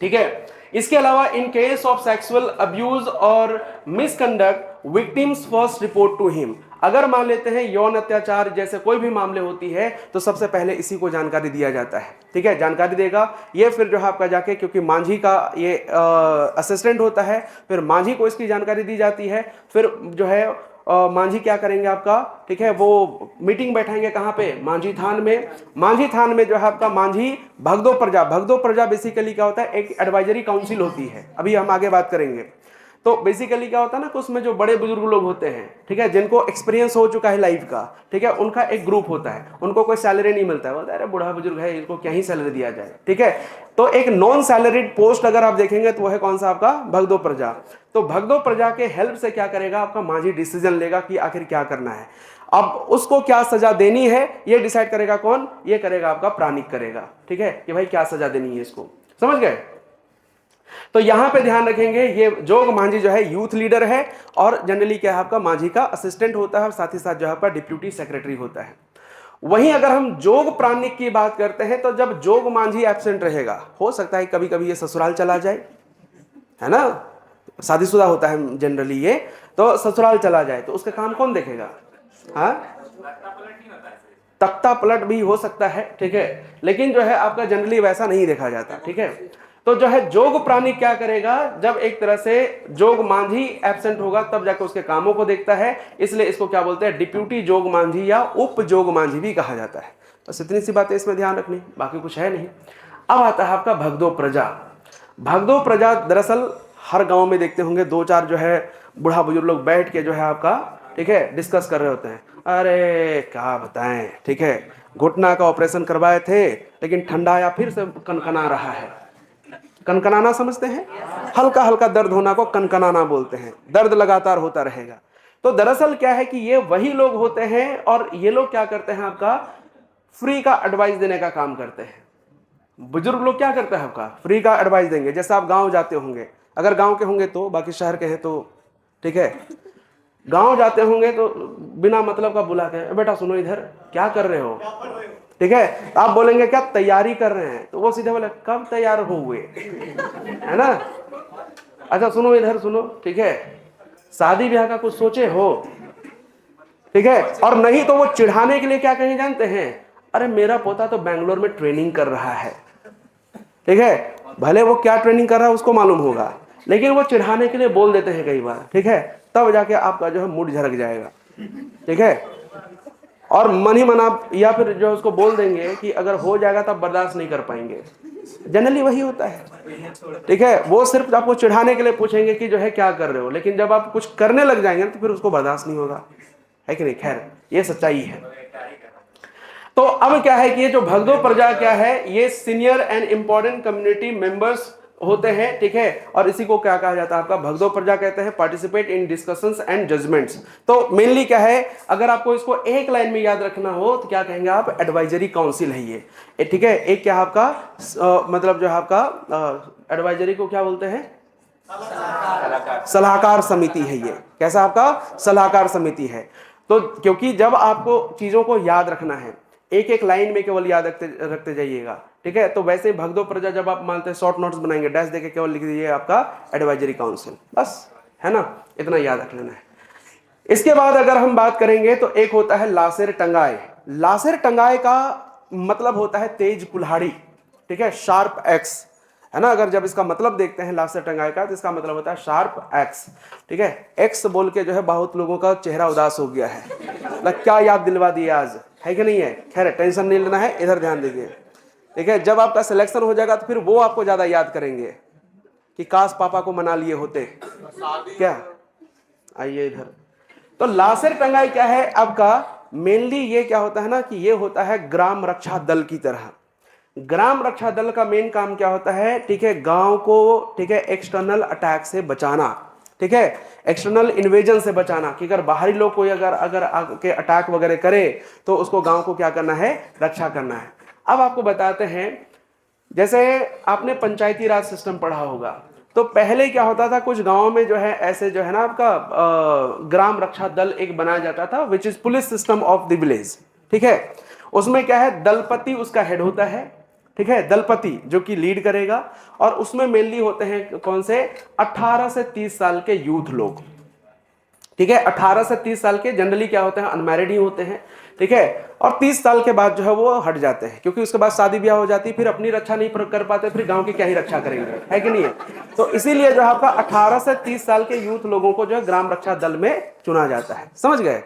ठीक है। इसके अलावा in case of sexual abuse और misconduct victims first report to him. अगर मान लेते हैं यौन अत्याचार जैसे कोई भी मामले होती है तो सबसे पहले इसी को जानकारी दिया जाता है। ठीक है, जानकारी देगा ये, फिर जो है आपका जाके, क्योंकि मांझी का ये असिस्टेंट होता है, फिर मांझी को इसकी जानकारी दी जाती है। फिर जो है मांझी क्या करेंगे आपका, ठीक है, वो मीटिंग बैठाएंगे कहाँ पे? मांझी थान में। मांझी थान में जो है आपका मांझी भगदो प्रजा, भगदो प्रजा बेसिकली क्या होता है? एक एडवाइजरी काउंसिल होती है, अभी हम आगे बात करेंगे। तो बेसिकली क्या होता है ना कि उसमें जो बड़े बुजुर्ग लोग होते हैं, ठीक है, जिनको एक्सपीरियंस हो चुका है लाइफ का, ठीक है, उनका एक ग्रुप होता है। उनको कोई सैलरी नहीं मिलता है, बोलता है अरे बूढ़ा बुजुर्ग है, इनको क्या ही सैलरी दिया जाए। ठीक है, तो एक नॉन सैलरीड पोस्ट अगर आप देखेंगे तो वो है कौन सा? आपका भगदो प्रजा। तो भगदो प्रजा के हेल्प से क्या करेगा आपका मांझी? डिसीजन लेगा कि आखिर क्या करना है। अब उसको क्या सजा देनी है ये डिसाइड करेगा कौन? ये करेगा आपका प्राणिक करेगा। ठीक है, कि भाई क्या सजा देनी है इसको। समझ गए? तो यहां पे ध्यान रखेंगे, ये जोग मांझी जो है यूथ लीडर है, और जनरली क्या है आपका? मांझी का असिस्टेंट होता है, और साथ ही साथ जो है आपका डिप्यूटी सेक्रेटरी होता है। वहीं अगर हम जोग प्राणिक की बात करते हैं तो जब जोग मांझी एब्सेंट रहेगा, हो सकता है कभी कभी ये ससुराल चला जाए, है ना, शादीशुदा होता है जनरली ये, तो ससुराल चला जाए तो उसका काम कौन देखेगा? हाँ, तख्ता पलट भी हो सकता है। ठीक है, लेकिन जो है आपका जनरली वैसा नहीं देखा जाता। ठीक है, तो जो है जोग प्राणिक क्या करेगा? जब एक तरह से जोग मांझी एब्सेंट होगा तब जाकर उसके कामों को देखता है, इसलिए इसको क्या बोलते हैं? डिप्यूटी जोग मांझी या उप जोग मांझी भी कहा जाता है। बस इतनी सी बातें इसमें ध्यान रखनी, बाकी कुछ है नहीं। अब आता है आपका भगदो प्रजा। भगदो प्रजा दरअसल हर गांव में देखते होंगे, दो चार जो है बूढ़ा बुजुर्ग लोग बैठ के जो है आपका, ठीक है, डिस्कस कर रहे होते हैं। अरे क्या बताएं, ठीक है, घुटना का ऑपरेशन करवाए थे लेकिन ठंडा या फिर से कनकना रहा है। कनकनाना समझते हैं? हल्का हल्का दर्द होना को कनकनाना बोलते हैं। दर्द लगातार होता रहेगा। तो दरअसल क्या है कि ये वही लोग होते हैं, और ये लोग क्या करते हैं आपका? फ्री का एडवाइस देने का काम करते हैं। बुजुर्ग लोग क्या करते हैं आपका? फ्री का एडवाइस देंगे। जैसे आप गांव जाते होंगे, अगर गांव के होंगे तो, बाकी शहर के हैं तो ठीक है, गांव जाते होंगे तो बिना मतलब का बुला के, बेटा सुनो इधर, क्या कर रहे हो? ठीक है, आप बोलेंगे क्या तैयारी कर रहे हैं, तो वो सीधे बोले कब तैयार हो हुए, है ना? अच्छा सुनो इधर सुनो, ठीक है, शादी ब्याह का कुछ सोचे हो? ठीक है, और नहीं तो वो चिढ़ाने के लिए क्या कहें जानते हैं? अरे मेरा पोता तो बैंगलोर में ट्रेनिंग कर रहा है। ठीक है, भले वो क्या ट्रेनिंग कर रहा है उसको मालूम होगा, लेकिन वो चिढ़ाने के लिए बोल देते हैं कई बार। ठीक है, तब जाके आपका जो है मूड झरक जाएगा। ठीक है, और मन ही मन आप या फिर जो उसको बोल देंगे कि अगर हो जाएगा तब बर्दाश्त नहीं कर पाएंगे। जनरली वही होता है। ठीक है, वो सिर्फ आपको चिढ़ाने के लिए पूछेंगे कि जो है क्या कर रहे हो, लेकिन जब आप कुछ करने लग जाएंगे तो फिर उसको बर्दाश्त नहीं होगा, है कि नहीं? खैर, ये सच्चाई है। तो अब क्या है कि ये जो भगदो प्रजा क्या है, ये senior and important community members होते हैं। ठीक है, और इसी को क्या कहा जाता है? आपका भगदो प्रजा कहते हैं। Participate in discussions and judgements. तो मेनली क्या है, अगर आपको इसको एक लाइन में याद रखना हो तो क्या कहेंगे आप? एडवाइजरी काउंसिल है ये। ठीक है, एक क्या आपका मतलब जो है आपका एडवाइजरी को क्या बोलते हैं? सलाहकार समिति है ये। कैसा आपका? सलाहकार समिति है। तो क्योंकि जब आपको चीजों को याद रखना है, एक एक लाइन में केवल याद रखते जाइएगा। ठीक है, तो वैसे ही भगदो प्रजा जब आप मानते हैं शॉर्ट नोट्स बनाएंगे, डैश देके केवल लिख दीजिए आपका एडवाइजरी काउंसिल, बस, है ना? इतना याद रख लेना है। इसके बाद अगर हम बात करेंगे तो एक होता है लासेर टंगाए। लासेर टंगाए का मतलब होता है तेज कुल्हाड़ी। ठीक है, शार्प एक्स, है ना? अगर जब इसका मतलब देखते हैं लासेर टंगाए का तो इसका मतलब होता है शार्प एक्स। ठीक है, एक्स बोल के जो है बहुत लोगों का चेहरा उदास हो गया है, क्या याद दिलवा दिए आज, है कि नहीं है? खैर टेंशन नहीं लेना है, इधर ध्यान दीजिए। ठीक है, जब आपका सिलेक्शन हो जाएगा तो फिर वो आपको ज्यादा याद करेंगे कि काश पापा को मना लिए होते। क्या, आइए इधर। तो लासेर टंगाई क्या है आपका, मेनली ये क्या होता है ना कि ये होता है ग्राम रक्षा दल की तरह। ग्राम रक्षा दल का मेन काम क्या होता है, ठीक है, गांव को, ठीक है, एक्सटर्नल अटैक से बचाना, ठीक है, एक्सटर्नल इन्वेजन से बचाना, कि अगर बाहरी लोग कोई अगर अगर आके अटैक वगैरह करे तो उसको गांव को क्या करना है, रक्षा करना है। अब आपको बताते हैं, जैसे आपने पंचायती राज सिस्टम पढ़ा होगा, तो पहले क्या होता था, कुछ गांवों में जो है ऐसे जो है ना आपका ग्राम रक्षा दल एक बनाया जाता था, which is police system of the village, ठीक है। उसमें क्या है, दलपति उसका हेड होता है, ठीक है, दलपति जो कि लीड करेगा, और उसमें मेनली होते हैं कौन से, 18 से 30 साल के यूथ लोग, ठीक है। 18 से 30 साल के जनरली क्या होते हैं, अनमैरिड ही होते हैं, ठीक है। और 30 साल के बाद जो है वो हट जाते हैं, क्योंकि उसके बाद शादी ब्याह हो जाती है, फिर अपनी रक्षा नहीं कर पाते, फिर गांव की क्या ही रक्षा करेंगे, है कि नहीं है। तो इसीलिए जो है आपका 18 से 30 साल के यूथ लोगों को जो है ग्राम रक्षा दल में चुना जाता है, समझ गए,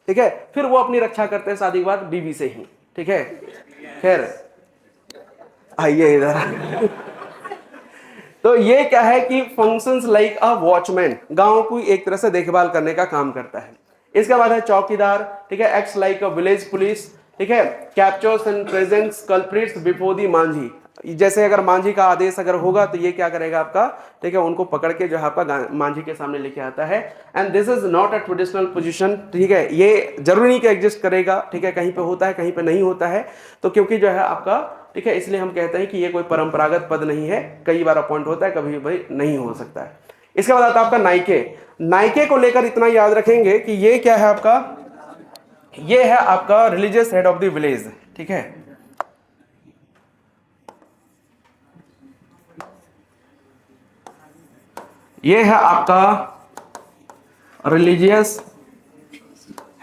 ठीक है। फिर वो अपनी रक्षा करते हैं शादी के बाद बीवी से ही, ठीक है। खैर आइए इधर। तो ये क्या है कि फंक्शंस लाइक अ वॉचमैन, गांव को एक तरह से देखभाल करने का काम करता है। इसके बाद है चौकीदार, ठीक है, acts like a village police, ठीक है, captures and presents culprits before the Manjhi. जैसे अगर मांझी का आदेश अगर होगा तो ये क्या करेगा आपका, ठीक है, उनको पकड़ के जो है आपका मांझी के सामने लेके आता है। And this is not a traditional position, ठीक है, ये जरूरी नहीं कि एग्जिस्ट करेगा, ठीक है, कहीं पे होता है कहीं पे नहीं होता है। तो क्योंकि जो है आपका, ठीक है, इसलिए हम कहते हैं कि ये कोई परंपरागत पद नहीं है, कई बार अपॉइंट होता है, कभी भाई नहीं हो सकता है। इसके बाद आता है आपका नायके। नायके को लेकर इतना याद रखेंगे कि ये क्या है आपका, ये है आपका religious head of the village, ठीक है। ये है आपका religious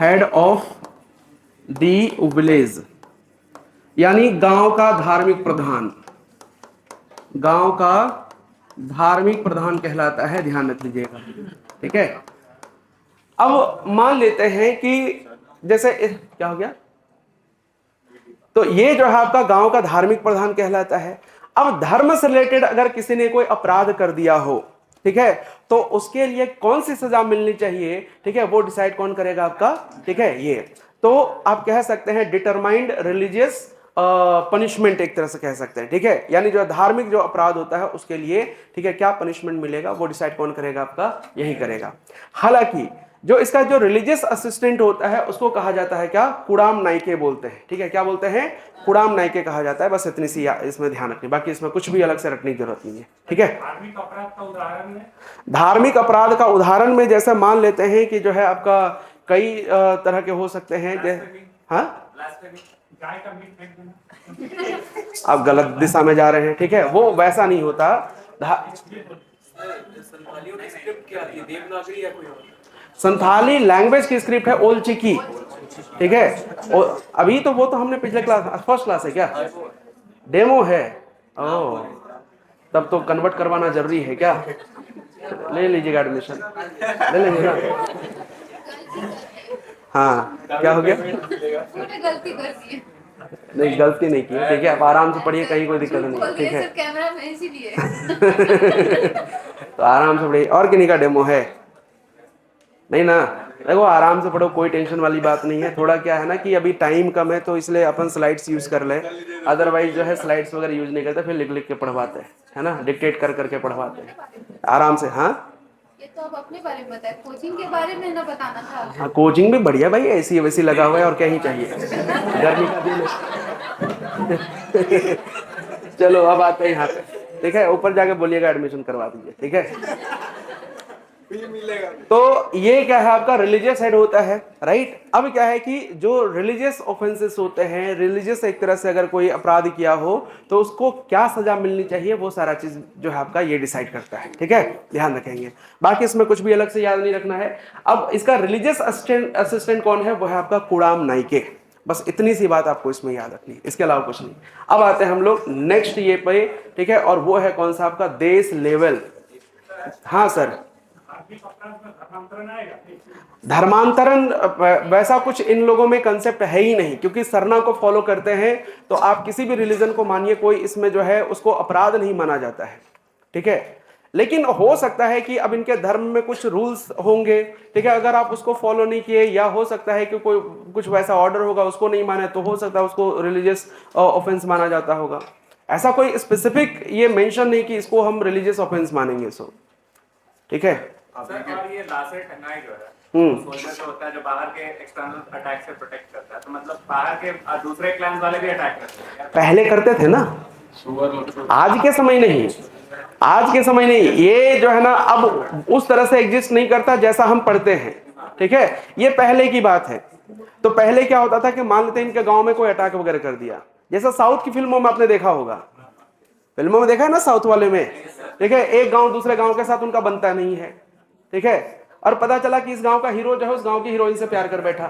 head of the village, यानी गांव का धार्मिक प्रधान, गांव का धार्मिक प्रधान कहलाता है, ध्यान रख लीजिएगा, ठीक है। अब मान लेते हैं कि जैसे क्या हो गया, तो ये जो है आपका गांव का धार्मिक प्रधान कहलाता है। अब धर्म से रिलेटेड अगर किसी ने कोई अपराध कर दिया हो, ठीक है, तो उसके लिए कौन सी सजा मिलनी चाहिए, ठीक है, वो डिसाइड कौन करेगा आपका, ठीक है, ये। तो आप कह सकते हैं डिटरमाइंड रिलीजियस पनिशमेंट, एक तरह से कह सकते हैं, ठीक है, यानी जो धार्मिक जो अपराध होता है उसके लिए, ठीक है, क्या पनिशमेंट मिलेगा वो डिसाइड कौन करेगा आपका, यही करेगा। हालांकि जो इसका जो रिलीजियस असिस्टेंट होता है उसको कहा जाता है क्या, कुड़ाम नायके बोलते हैं, ठीक है, क्या बोलते हैं, कुड़ाम नायके कहा जाता है। बस इतनी सी इसमें ध्यान रखनी, बाकी इसमें कुछ भी अलग से रखने की जरूरत नहीं है, ठीक है। धार्मिक अपराध का उदाहरण में, धार्मिक अपराध का उदाहरण में जैसे मान लेते हैं कि जो है आपका कई तरह के हो सकते हैं, हाँ, गाय का मीट फेंक देना, आप गलत दिशा में जा रहे हैं, ठीक है, वो वैसा नहीं होता। संथाली लैंग्वेज की स्क्रिप्ट है ओल चिकी, ठीक है। अभी तो वो तो हमने पिछले क्लास, फर्स्ट क्लास है क्या, डेमो है, ओ तब तो कन्वर्ट करवाना जरूरी है क्या, ले लीजिएगा एडमिशन, ले लीजिएगा। हाँ क्या हो गया, गलती कर दी है। नहीं गलती नहीं की, ठीक है, आप आराम से पढ़िए, कहीं कोई दिक्कत नहीं है, ठीक है। कैमरा में इसीलिए। तो आराम से पढ़िए, और किन्हीं का डेमो है नहीं ना, देखो आराम से पढ़ो, कोई टेंशन वाली बात नहीं है। थोड़ा क्या है ना कि अभी टाइम कम है तो इसलिए अपन स्लाइड्स यूज कर ले, अदरवाइज जो है स्लाइड्स वगैरह यूज नहीं करते, फिर लिख लिख के पढ़वाते हैं, है ना, डिक्टेट कर करके पढ़वाते हैं आराम से। हाँ ये तो आप अपने बारे में बताएं, कोचिंग के बारे में ना बताना था। हाँ, कोचिंग भी बढ़िया भाई, ऐसी वैसी लगा हुआ है, और क्या ही चाहिए, गर्मी का दिन है। चलो अब आते हैं यहाँ पे, ठीक है, ऊपर जाके बोलिएगा एडमिशन करवा दीजिए, ठीक है। तो ये क्या है आपका रिलीजियस हेड होता है, राइट। अब क्या है कि जो रिलीजियस ऑफेंसेस होते हैं, रिलीजियस एक तरह से अगर कोई अपराध किया हो तो उसको क्या सजा मिलनी चाहिए, वो सारा चीज जो है आपका ये डिसाइड करता है, ठीक है, ध्यान रखेंगे। बाकी इसमें कुछ भी अलग से याद नहीं रखना है। अब इसका रिलीजियस असिस्टेंट कौन है, वो है आपका कुड़ाम नायके, बस इतनी सी बात आपको इसमें याद रखनी है, इसके अलावा कुछ नहीं। अब आते हैं हम लोग नेक्स्ट ये पे, ठीक है, और वो है कौन सा आपका देश लेवल। हाँ सर, अभी कप्तान में धर्मांतरण आएगा। धर्मांतरण वैसा कुछ इन लोगों में कंसेप्ट है ही नहीं, क्योंकि सरना को फॉलो करते हैं तो आप किसी भी रिलीजन को मानिए, कोई इसमें जो है उसको अपराध नहीं माना जाता है, ठीक है। लेकिन हो सकता है कि अब इनके धर्म में कुछ रूल्स होंगे, ठीक है, अगर आप उसको फॉलो नहीं किए, या हो सकता है कि कोई कुछ वैसा ऑर्डर होगा उसको नहीं माने, तो हो सकता है उसको रिलीजियस ऑफेंस माना जाता होगा। ऐसा कोई स्पेसिफिक ये मेंशन नहीं कि इसको हम रिलीजियस ऑफेंस मानेंगे, सो ठीक है। सर, और ये लासेर टंगाई जो है सोल्जर जो होता है जो बाहर के एक्सटर्नल अटैक से प्रोटेक्ट करता है, तो मतलब बाहर के दूसरे क्लैंस वाले भी अटैक करते हैं क्या? पहले करते थे ना, आज के समय नहीं, आज के समय नहीं, ये जो है ना अब उस तरह से एग्जिस्ट नहीं करता जैसा हम पढ़ते हैं, ठीक है, ये पहले की बात है। तो पहले क्या होता था कि मान लेते हैं इनके गांव में कोई अटैक वगैरह कर दिया, जैसा साउथ की फिल्मों में आपने देखा होगा, फिल्मों में देखा है ना साउथ वाले में, ठीक है, एक गांव दूसरे गांव के साथ उनका बनता नहीं है, ठीक है, और पता चला कि इस गांव का हीरो जो है उस गांव की हीरोइन से प्यार कर बैठा।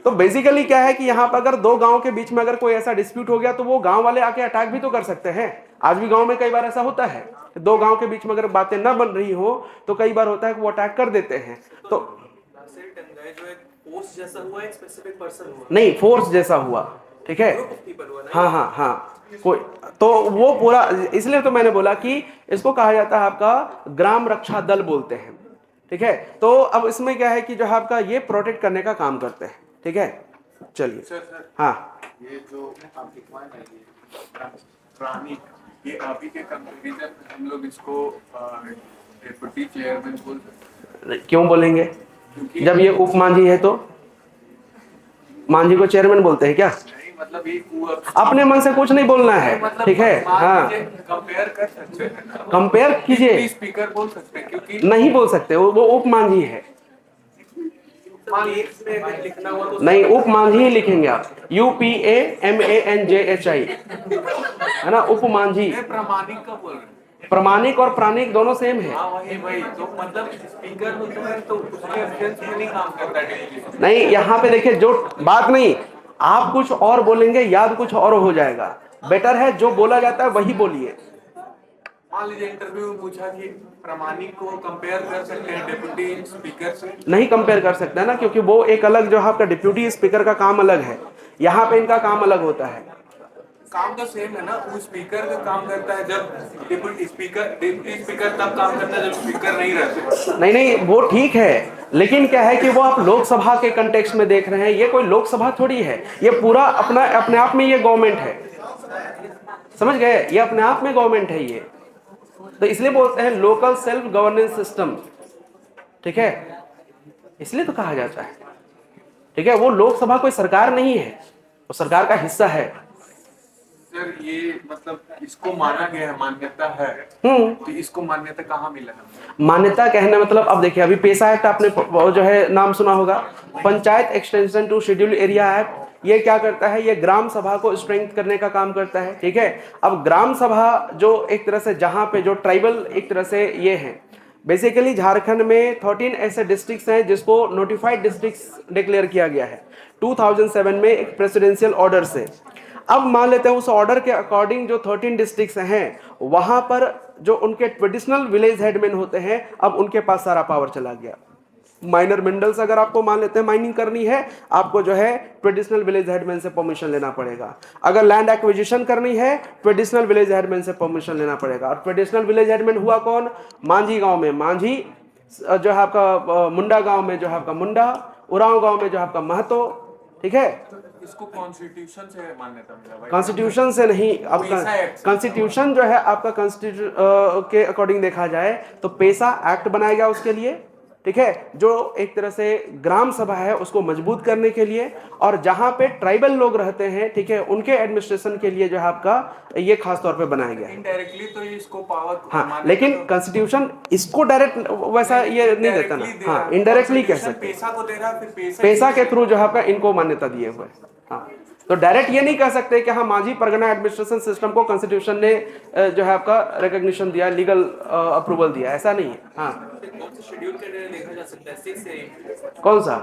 तो बेसिकली क्या है कि यहाँ पर अगर दो गांव के बीच में अगर कोई ऐसा डिस्प्यूट हो गया तो वो गांव वाले आके अटैक भी तो कर सकते हैं। आज भी गांव में कई बार ऐसा होता है, दो गांव के बीच में अगर बातें न बन रही हो तो कई बार होता है कि वो अटैक कर देते हैं। तो जो एक फोर्स जैसा हुआ, एक स्पेसिफिक पर्सन हुआ, नहीं, फोर्स जैसा हुआ, ठीक है, हाँ हाँ हाँ, कोई तो वो पूरा, इसलिए तो मैंने बोला कि इसको कहा जाता है आपका ग्राम रक्षा दल बोलते हैं, ठीक है। तो अब इसमें क्या है कि जो है आपका ये प्रोटेक्ट करने का काम करते हैं, ठीक है। चलिए सर, हाँ, ये जो आप लिखवाए ना ये प्राणी, ये आप ही के कंपेरिजन हम लोग इसको डेप्यूटी चेयरमैन बोल सकते क्यों बोलेंगे, क्योंकि जब ये उप मांझी है तो मांझी को चेयरमैन बोलते हैं क्या? नहीं, मतलब ये अपने मन से कुछ नहीं बोलना है, ठीक है, हाँ, कंपेयर कर सकते हैं ना, कंपेयर कीजिए, स्पीकर बोल सकते हैं क्योंकि नहीं बोल सकते, वो उप मांझी है, लिखना हुआ तो नहीं उप मांझी ही लिखेंगे आप, UPAMANJHI, है ना, उप मांझी। प्रामाणिक का बोल रहे हैं। प्रमाणिक और प्राणिक दोनों सेम है। हाँ वही तो मतलब स्पीकर होता है तो उसके रेफरेंस में नहीं काम करता है। नहीं, यहाँ पे देखिए जो बात नहीं, आप कुछ और बोलेंगे याद कुछ और हो जाएगा, बेटर है जो बोला जाता है वही बोलिए। मान लीजिए इंटरव्यू में पूछा कि प्रामाणिक को कंपेयर कर सकते हैं डिप्टी स्पीकर से, नहीं कंपेयर कर सकते हैं ना, क्योंकि वो एक अलग जो है आपका डिप्यूटी स्पीकर का काम अलग है, यहाँ पे इनका काम अलग होता है। काम तो सेम है ना, वो स्पीकर का काम करता है जब डिप्टी स्पीकर तब काम करता है जब स्पीकर नहीं रहते। नहीं नहीं, वो ठीक है, लेकिन क्या है कि वो आप लोकसभा के कंटेक्स्ट में देख रहे हैं, ये कोई लोकसभा थोड़ी है, ये पूरा अपने आप में ये गवर्नमेंट है, समझ गए, ये अपने आप में गवर्नमेंट है ये, तो इसलिए बोलते हैं लोकल सेल्फ गवर्नेंस सिस्टम, ठीक है, इसलिए तो कहा जाता है, ठीक है। वो लोकसभा कोई सरकार नहीं है, वो सरकार का हिस्सा है। सर ये मतलब इसको माना गया है, मान्यता है, तो इसको मान्यता कहाँ मिला है? मान्यता कहने मतलब, अब देखिए अभी पेशा एक्ट आपने वो जो है नाम सुना होगा, panchayat extension to schedule area act, ये क्या करता है, ये ग्राम सभा को स्ट्रेंथ करने का काम करता है, ठीक है। अब ग्राम सभा जो एक तरह से जहां पे जो ट्राइबल एक तरह से ये है, बेसिकली झारखंड में 13 ऐसे डिस्ट्रिक्ट्स हैं जिसको नोटिफाइड डिस्ट्रिक्ट्स डिक्लेयर किया गया है 2007 में एक प्रेसिडेंशियल ऑर्डर से। अब मान लेते हैं उस ऑर्डर के अकॉर्डिंग जो 13 डिस्ट्रिक्ट्स हैं वहां पर जो उनके ट्रेडिशनल विलेज हेडमैन होते हैं, अब उनके पास सारा पावर चला गया। माइनर मिनरल्स अगर आपको मान लेते हैं माइनिंग करनी है, आपको जो है ट्रेडिशनल विलेज हेडमैन से परमिशन लेना पड़ेगा। अगर लैंड एक्विजिशन करनी है, ट्रेडिशनल विलेज हेडमैन से परमिशन लेना पड़ेगा। और ट्रेडिशनल विलेज हेडमैन हुआ कौन? मांझी गांव में मांझी, जो है आपका मुंडा गांव में जो है आपका मुंडा, उरांव गांव में जो है आपका महतो, ठीक है। इसको कॉन्स्टिट्यूशन से मान्यता मिला भाई, कॉन्स्टिट्यूशन से नहीं, अब कॉन्स्टिट्यूशन जो है आपका कॉन्स्टिट्यूशन के अकॉर्डिंग देखा जाए तो पेशा एक्ट बनाया गया उसके लिए, ठीक है, जो एक तरह से ग्राम सभा है उसको मजबूत करने के लिए, और जहां पे ट्राइबल लोग रहते हैं, ठीक है, उनके एडमिनिस्ट्रेशन के लिए जो है आपका ये खास तौर पे बनाया गया है। इनडायरेक्टली तो इसको पावर, हाँ, लेकिन कॉन्स्टिट्यूशन इसको डायरेक्ट वैसा ये नहीं देता ना, हाँ, इनडायरेक्टली कह सकते हैं, पैसा को दे रहा, फिर पैसा के थ्रू जो है आपका इनको मान्यता दिए हुए। हाँ, तो डायरेक्ट ये नहीं कह सकते कि हाँ मांझी परगना एडमिनिस्ट्रेशन सिस्टम को कॉन्स्टिट्यूशन ने जो है आपका रिकॉग्निशन दिया, लीगल अप्रूवल दिया, ऐसा नहीं है। हाँ, कौन से शेड्यूल के लिए देखा जा सकता है? 6 से कौन सा?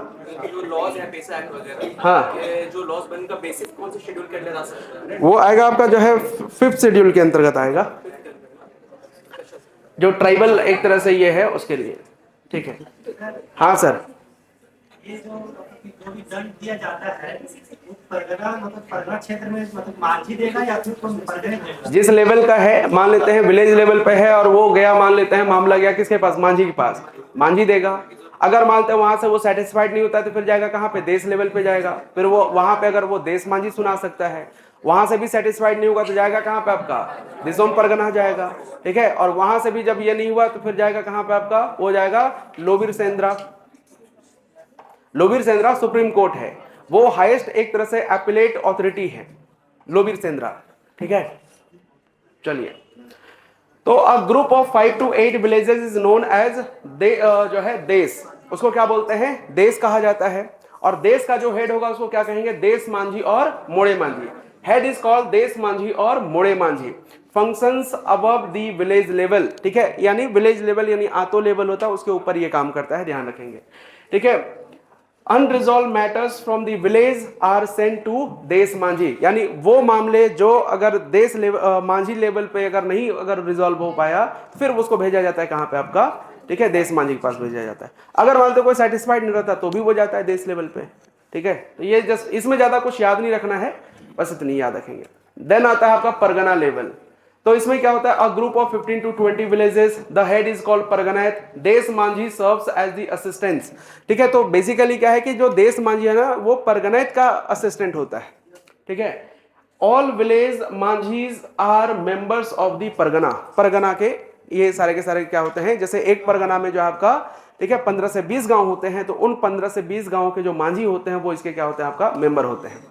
जो लॉज है पेशा एक्ट वगैरह, हाँ, जो लॉज बनने का बेसिस कौन से शेड्यूल के लिए जा सकता है? वो आएगा आपका जो है 5th शेड्यूल के अंतर्गत आएगा, जो ट्राइबल एक तरह से ये है उसके लिए। ठीक है। हाँ सर, ये जो भी दंड दिया जाता है वो परगना मतलब परगना क्षेत्र में मतलब मांझी देगा या फिर तुम परगने देगा? जिस लेवल का है, मान लेते हैं विलेज लेवल पे है और वो गया, मान लेते हैं मामला गया किसके पास, मांझी के पास, मांझी देगा। अगर मानते हैं वहां से वो सेटिस्फाइड नहीं होता तो फिर जाएगा कहाँ पे, देश लेवल पे जाएगा। फिर वो वहां पे अगर वो देश मांझी सुना सकता है, वहां से भी सेटिस्फाइड नहीं होगा तो जाएगा कहाँ पे आपका, दिसोम परगना जाएगा। ठीक है, और वहां से भी जब ये नहीं हुआ तो फिर जाएगा कहाँ पे आपका, वो जाएगा लोबीर सेंद्रा। लोबीर सेंद्रा सुप्रीम कोर्ट है, वो हाईएस्ट एक तरह से एपिलेट अथॉरिटी है लोबीर सेंद्रा। ठीक है, चलिए। तो a group of 5 to 8 villages is known as जो है देश, उसको क्या बोलते हैं, देश कहा जाता है। और देश का जो हेड होगा उसको क्या कहेंगे, देश मांझी और मोड़े मांझी। हेड इज कॉल्ड देश मांझी और मोड़े Manjhi. Functions above the village level, ठीक है, यानी विलेज लेवल यानी आतो लेवल होता है, उसके ऊपर ये काम करता है, ध्यान रखेंगे। ठीक है, unresolved matters from the village are sent to Desh Manjhi, यानी वो मामले जो अगर देश लेवल मांझी लेवल पे अगर नहीं अगर रिजॉल्व हो पाया तो फिर उसको भेजा जाता है कहाँ पे आपका, ठीक है, देश मांझी के पास भेजा जाता है। अगर मानते कोई सेटिस्फाइड नहीं रहता तो भी वो जाता है देश लेवल पे। ठीक है, तो ये जस्ट इसमें ज्यादा कुछ याद नहीं रखना है, बस इतनी याद रखेंगे। देन आता है आपका परगना लेवल। तो इसमें क्या होता है, a group of 15 to 20 villages, the head is called Parganait, Desh Manjhi serves as the assistant. ठीक है, तो बेसिकली क्या है कि जो देश मांझी है ना वो परगनायत का असिस्टेंट होता है। ठीक है, all village Manjhis are members of the Pargana. Pargana के ये सारे के सारे क्या होते हैं, जैसे एक परगना में जो आपका, ठीक है, 15 से 20 गांव होते हैं, तो उन 15 से 20 गांव के जो मांझी होते हैं वो इसके क्या होते हैं, आपका मेंबर होते हैं।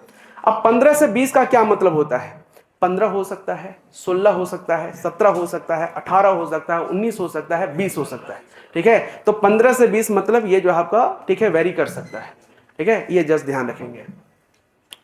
अब 15 से 20 का क्या मतलब होता है, 15 हो सकता है, 16 हो सकता है, 17 हो सकता है, 18 हो सकता है, 19 हो सकता है, 20 हो सकता है। ठीक है, तो 15 से 20 मतलब ये जो आपका, ठीक है, वेरी कर सकता है। ठीक है, ये जस्ट ध्यान रखेंगे।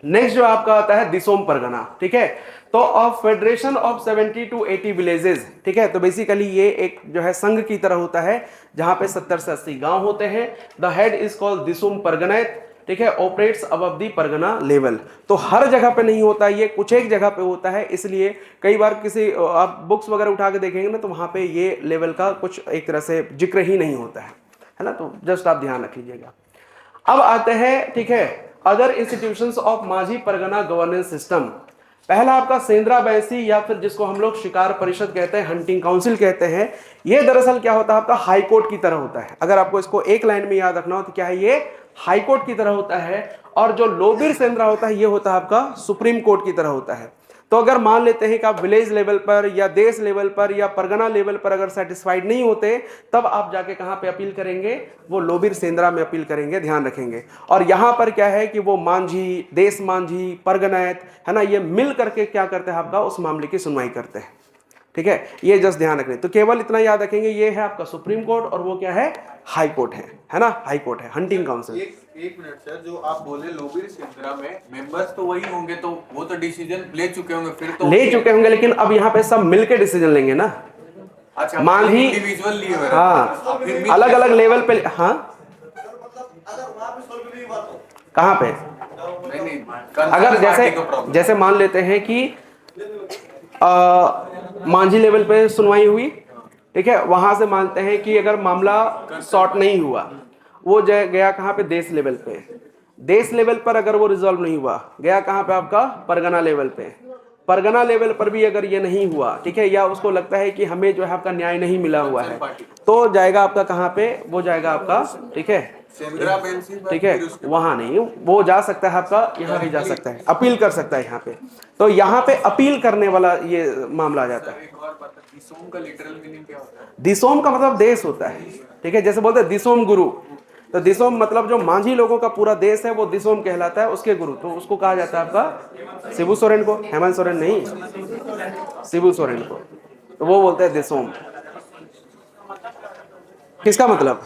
नेक्स्ट जो आपका आता है दिसोम परगना। ठीक है, तो of federation of 70 to 80 villages. ठीक है, तो बेसिकली ये एक जो है संघ की तरह होता है जहां पे 70 से 80 गांव होते हैं। The head is called Disom Parganait. ठीक है, operates above the Pargana level. तो हर जगह पे नहीं होता, ये कुछ एक जगह पे होता है, इसलिए कई बार किसी आप बुक्स वगैरह उठा के देखेंगे ना तो वहां पे ये लेवल का कुछ एक तरह से जिक्र ही नहीं होता है ना, तो जस्ट आप ध्यान रख लीजिएगा। अब आते हैं, ठीक है, other institutions of Manjhi Pargana governance system. पहला आपका सेंद्रा बैसी या फिर जिसको हम लोग शिकार परिषद कहते हैं, हंटिंग काउंसिल कहते हैं। ये दरअसल क्या होता है, आपका हाई कोर्ट की तरह होता है। अगर आपको इसको एक लाइन में याद रखना हो तो क्या है, ये हाई कोर्ट की तरह होता है। और जो लोबीर सेंद्रा होता है ये होता है आपका सुप्रीम कोर्ट की तरह होता है। तो अगर मान लेते हैं कि आप विलेज लेवल पर या देश लेवल पर या परगना लेवल पर अगर सेटिस्फाइड नहीं होते, तब आप जाके कहां पे अपील करेंगे, वो लोबीर सेंद्रा में अपील करेंगे, ध्यान रखेंगे। और यहां पर क्या है कि वो मांझी, देश मांझी, परगनायत है ना, ये मिल करके क्या करते हैं, आपका उस मामले की सुनवाई करते हैं। ठीक है, ये जस्ट ध्यान रखना। तो केवल इतना याद रखेंगे, ये है आपका सुप्रीम कोर्ट और वो क्या है, हाई कोर्ट है ना, हाई कोर्ट है, हंटिंग काउंसिल। एक मिनट सर, जो आप बोले लोबीर सेंद्रा में मेंबर्स तो वही होंगे, तो वो तो डिसीजन ले चुके होंगे, फिर तो ले चुके होंगे, लेकिन अब यहाँ पे सब मिलके डिसीजन लेंगे ना। अच्छा, मांझी इंडिविजुअल लिए हुए हाँ फिर अलग अलग लेवल पे। हाँ कहाँ पे, नहीं अगर जैसे मान लेते हैं कि मांझी लेवल पे सुनवाई हुई, ठीक है, वहां से मानते हैं कि अगर मामला सॉर्ट नहीं हुआ, वो गया कहाँ पे, देश लेवल पे। देश लेवल पर अगर वो रिजॉल्व नहीं हुआ, गया कहाँ पे आपका, परगना लेवल पे। परगना लेवल पर भी अगर ये नहीं हुआ, ठीक है, या उसको लगता है कि हमें जो है आपका न्याय नहीं मिला हुआ है, तो जाएगा आपका कहाँ पे, वो जाएगा आपका, ठीक है, ठीक है, वहां नहीं, वो जा सकता है आपका, यहाँ भी जा सकता है, अपील कर सकता है यहाँ पे। तो यहाँ पे अपील करने वाला ये मामला आ जाता है। दिसोम का लिटरल मीनिंग क्या होता है? दिसोम का मतलब देश होता है। ठीक है, जैसे बोलते हैं दिसोम गुरु, तो दिसोम मतलब जो मांझी लोगों का पूरा देश है वो दिसोम कहलाता है, उसके गुरु, तो उसको कहा जाता है आपका शिबू सोरेन को, हेमंत सोरेन नहीं, शिबू सोरेन को, तो वो बोलते हैं दिसोम। किसका मतलब,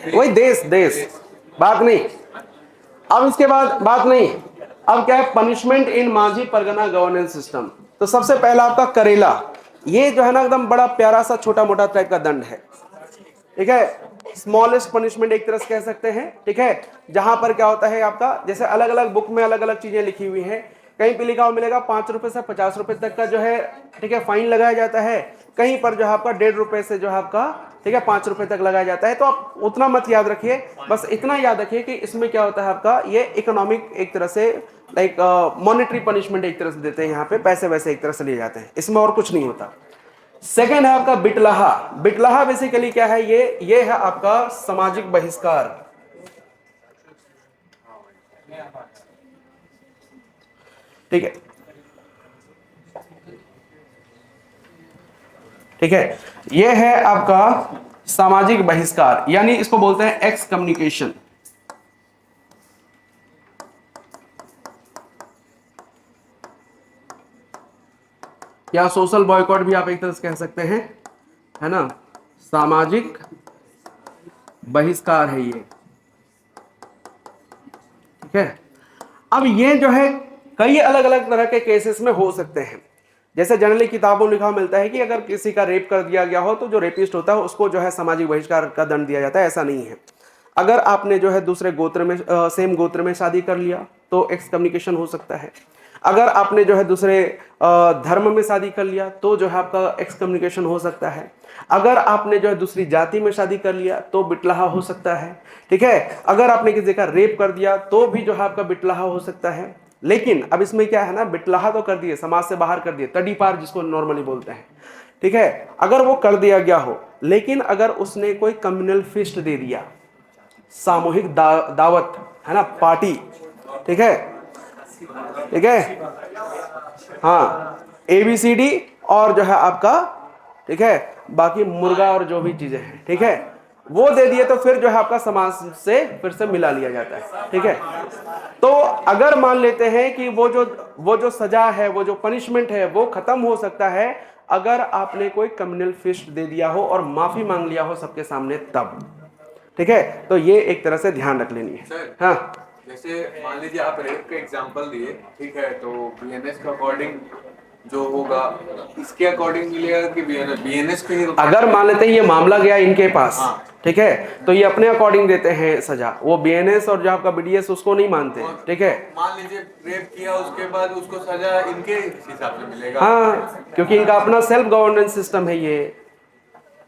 वही देश, देश, बात नहीं। अब इसके बाद बात नहीं, अब क्या है, पनिशमेंट इन मांझी परगना गवर्नेंस सिस्टम। तो सबसे पहला आपका करेला, ये जो है ना एकदम बड़ा प्यारा सा छोटा मोटा टाइप का दंड है। ठीक है, स्मॉलेस्ट पनिशमेंट एक तरह से कह सकते हैं। ठीक है, जहां पर क्या होता है आपका, जैसे अलग अलग बुक में अलग अलग चीजें लिखी हुई हैं कहीं पे लिखा हुआ मिलेगा 5 रुपए से 50 रुपए तक का जो है, ठीक है, फाइन लगाया जाता है। कहीं पर जो है आपका 1.5 रुपए से जो है आपका, ठीक है, 5 रुपए तक लगाया जाता है। तो आप उतना मत याद रखिए, बस इतना याद रखिए कि इसमें क्या होता है आपका, ये इकोनॉमिक एक तरह से लाइक मॉनेटरी पनिशमेंट एक तरह से देते हैं, यहाँ पे पैसे वैसे एक तरह से लिए जाते हैं, इसमें और कुछ नहीं होता। सेकेंड है आपका बिटलाहा। बिटलाहा बेसिकली क्या है, ये है आपका सामाजिक बहिष्कार। ठीक है, ठीक है, ये है आपका सामाजिक बहिष्कार, यानी इसको बोलते हैं एक्स कम्युनिकेशन। या सोशल बॉयकॉट भी आप एक तरह से कह सकते हैं, है ना, सामाजिक बहिष्कार है ये, ठीक है। अब ये जो है कई अलग अलग तरह के केसेस में हो सकते हैं। जैसे जनरली किताबों में लिखा मिलता है कि अगर किसी का रेप कर दिया गया हो तो जो रेपिस्ट होता है उसको जो है सामाजिक बहिष्कार का दंड दिया जाता है, ऐसा नहीं है। अगर आपने जो है दूसरे गोत्र में सेम गोत्र में शादी कर लिया तो एक्स कम्युनिकेशन हो सकता है। अगर आपने जो है दूसरे धर्म में शादी कर लिया तो जो है आपका एक्स कम्युनिकेशन हो सकता है। अगर आपने जो है दूसरी जाति में शादी कर लिया तो बिटलाहा हो सकता है, ठीक है। अगर आपने किसी का रेप कर दिया तो भी जो है आपका बिटलाहा हो सकता है। लेकिन अब इसमें क्या है ना, बिटलाहा तो कर दिए, समाज से बाहर कर दिए, तड़ीपार जिसको नॉर्मली बोलते हैं, ठीक है। अगर वो कर दिया गया हो, लेकिन अगर उसने कोई कम्युनल फीस्ट दे दिया, सामूहिक दावत, है ना, पार्टी, ठीक है, ठीक है, हाँ, ABCD और जो है आपका, ठीक है, बाकी मुर्गा और जो भी चीजें हैं, ठीक है, वो दे दिए तो फिर जो है आपका समाज से फिर से मिला लिया जाता है, ठीक है। तो अगर मान लेते हैं कि वो जो सजा है, वो जो पनिशमेंट है, वो खत्म हो सकता है अगर आपने कोई कम्युनल फीस्ट दे दिया हो और माफी मांग लिया हो सबके सामने, तब, ठीक है। तो ये एक तरह से ध्यान रख लेनी है। हाँ, जैसे मान लीजिए आप रेप का एग्जांपल दिए, ठीक है, तो BNS के अकॉर्डिंग जो होगा इसके अकॉर्डिंग मिलेगा कि BNS पे ही अगर मान लेते हैं ये मामला गया इनके पास, हाँ। ठीक है, तो ये अपने अकॉर्डिंग देते हैं सजा, वो BNS और जो आपका BDS उसको नहीं मानते, ठीक है। मान लीजिए रेप किया उसके बाद उसको सजा इनके हिसाब से मिलेगा, हाँ, क्योंकि इनका अपना सेल्फ गवर्नेंस सिस्टम है ये।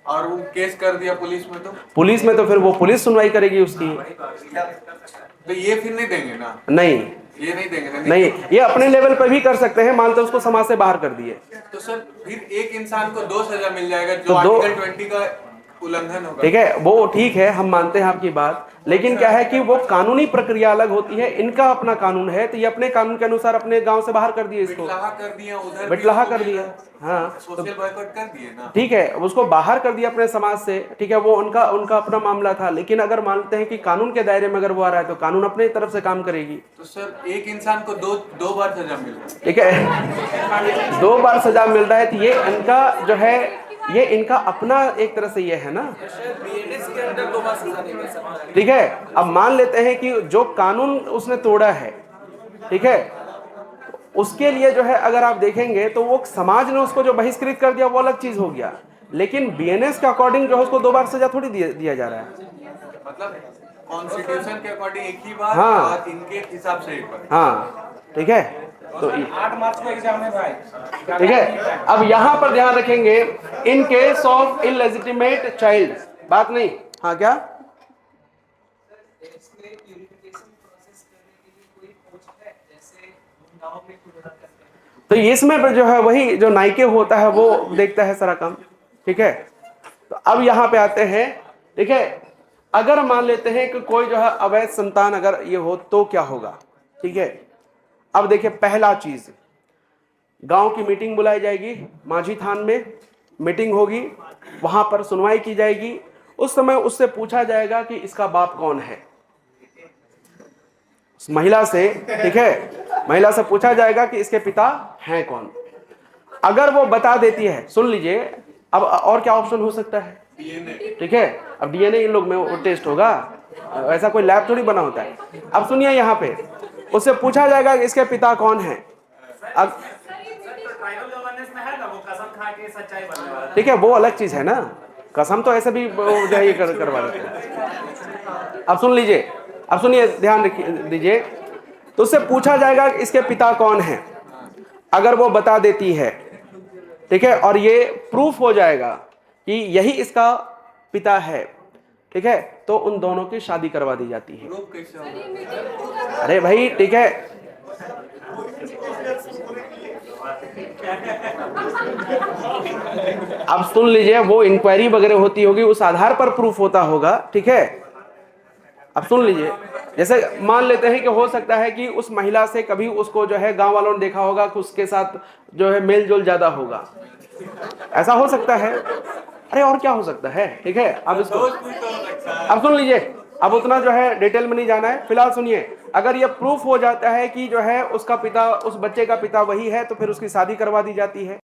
और वो केस कर दिया पुलिस में तो फिर वो पुलिस सुनवाई करेगी उसकी। तो ये फिर नहीं देंगे ना? नहीं, ये नहीं देंगे ना? नहीं, ये अपने लेवल पर भी कर सकते हैं, मानते उसको समाज से बाहर कर दिए तो सर फिर एक इंसान को 2 सजा मिल जाएगा जो तो आर्टिकल 20 का उल्लंघन होगा, ठीक है, वो ठीक है, हम मानते हैं आपकी बात। लेकिन क्या है कि वो कानूनी प्रक्रिया अलग होती है, इनका अपना कानून है, तो ये अपने कानून के अनुसार अपने गांव से बाहर कर दिए इसको, बिटलाहा कर दिया, उधर बिटलाहा कर दिया, हाँ, सोशल बॉयकॉट कर दिए ना, ठीक है, उसको बाहर कर दिया अपने समाज से, ठीक है, वो उनका अपना मामला था। लेकिन अगर मानते हैं कि कानून के दायरे में अगर वो आ रहा है तो कानून अपने तरफ से काम करेगी। तो सर एक इंसान को दो बार सजा मिल रहा है, ठीक है, 2 बार सजा मिल रहा है, तो ये इनका जो है, ये इनका अपना एक तरह से ये है ना, BNS के अंदर 2 बार सजा देंगे, ठीक है। अब मान लेते हैं कि जो कानून उसने तोड़ा है, ठीक है, उसके लिए जो है अगर आप देखेंगे तो वो समाज ने उसको जो बहिष्कृत कर दिया वो अलग चीज हो गया। लेकिन BNS के अकॉर्डिंग जो है उसको 2 बार सजा थोड़ी दिया जा रहा है, मतलब कॉन्स्टिट्यूशन के अकॉर्डिंग एक ही बार, हाँ। और इनके हिसाब से एक बार, हाँ, ठीक है। तो 8 मार्च को एग्जाम है भाई, ठीक है, अब यहां पर ध्यान रखेंगे, इन केस ऑफ इलेजिटिमेट चाइल्ड, बात नहीं, हाँ क्या, तो इसमें जो है वही जो नायके होता है वो देखता है सारा काम, ठीक है। तो अब यहां पे आते हैं, ठीक है, अगर मान लेते हैं कि कोई जो है अवैध संतान अगर ये हो तो क्या होगा, ठीक है। अब देखिए, पहला चीज, गांव की मीटिंग बुलाई जाएगी, माझी थान में मीटिंग होगी, वहां पर सुनवाई की जाएगी। उस समय उससे पूछा जाएगा कि इसका बाप कौन है, उस महिला से, ठीक है, महिला से पूछा जाएगा कि इसके पिता हैं कौन। अगर वो बता देती है, सुन लीजिए, अब और क्या ऑप्शन हो सकता है, ठीक है, अब DNA इन लोग में वो टेस्ट होगा, ऐसा कोई लैब थोड़ी बना होता है। अब सुनिए, यहाँ पे उससे पूछा जाएगा कि इसके पिता कौन है। अब ट्राइबल गवर्नेंस में है ना, वो कसम खा के सच्चाई बनने वाला, ठीक है, वो अलग चीज है ना, कसम तो ऐसे भी जो है ये करवा देते हैं। अब सुन लीजिए, अब सुनिए, ध्यान दीजिए, तो उससे पूछा जाएगा कि इसके पिता कौन है। अगर वो बता देती है, ठीक है, और ये प्रूफ हो जाएगा कि यही इसका पिता है, ठीक है, तो उन दोनों की शादी करवा दी जाती है। प्रूफ कैसे होगा? अरे भाई, ठीक है, अब सुन लीजिए, वो इंक्वायरी वगैरह होती होगी, उस आधार पर प्रूफ होता होगा, ठीक है। अब सुन लीजिए, जैसे मान लेते हैं कि हो सकता है कि उस महिला से कभी उसको जो है गांव वालों ने देखा होगा कि उसके साथ जो है मेल जोल ज्यादा होगा, ऐसा हो सकता है। अरे और क्या हो सकता है, ठीक है। अब इसको अब सुन लीजिए, अब उतना जो है डिटेल में नहीं जाना है, फिलहाल सुनिए। अगर ये प्रूफ हो जाता है कि जो है उसका पिता, उस बच्चे का पिता वही है, तो फिर उसकी शादी करवा दी जाती है।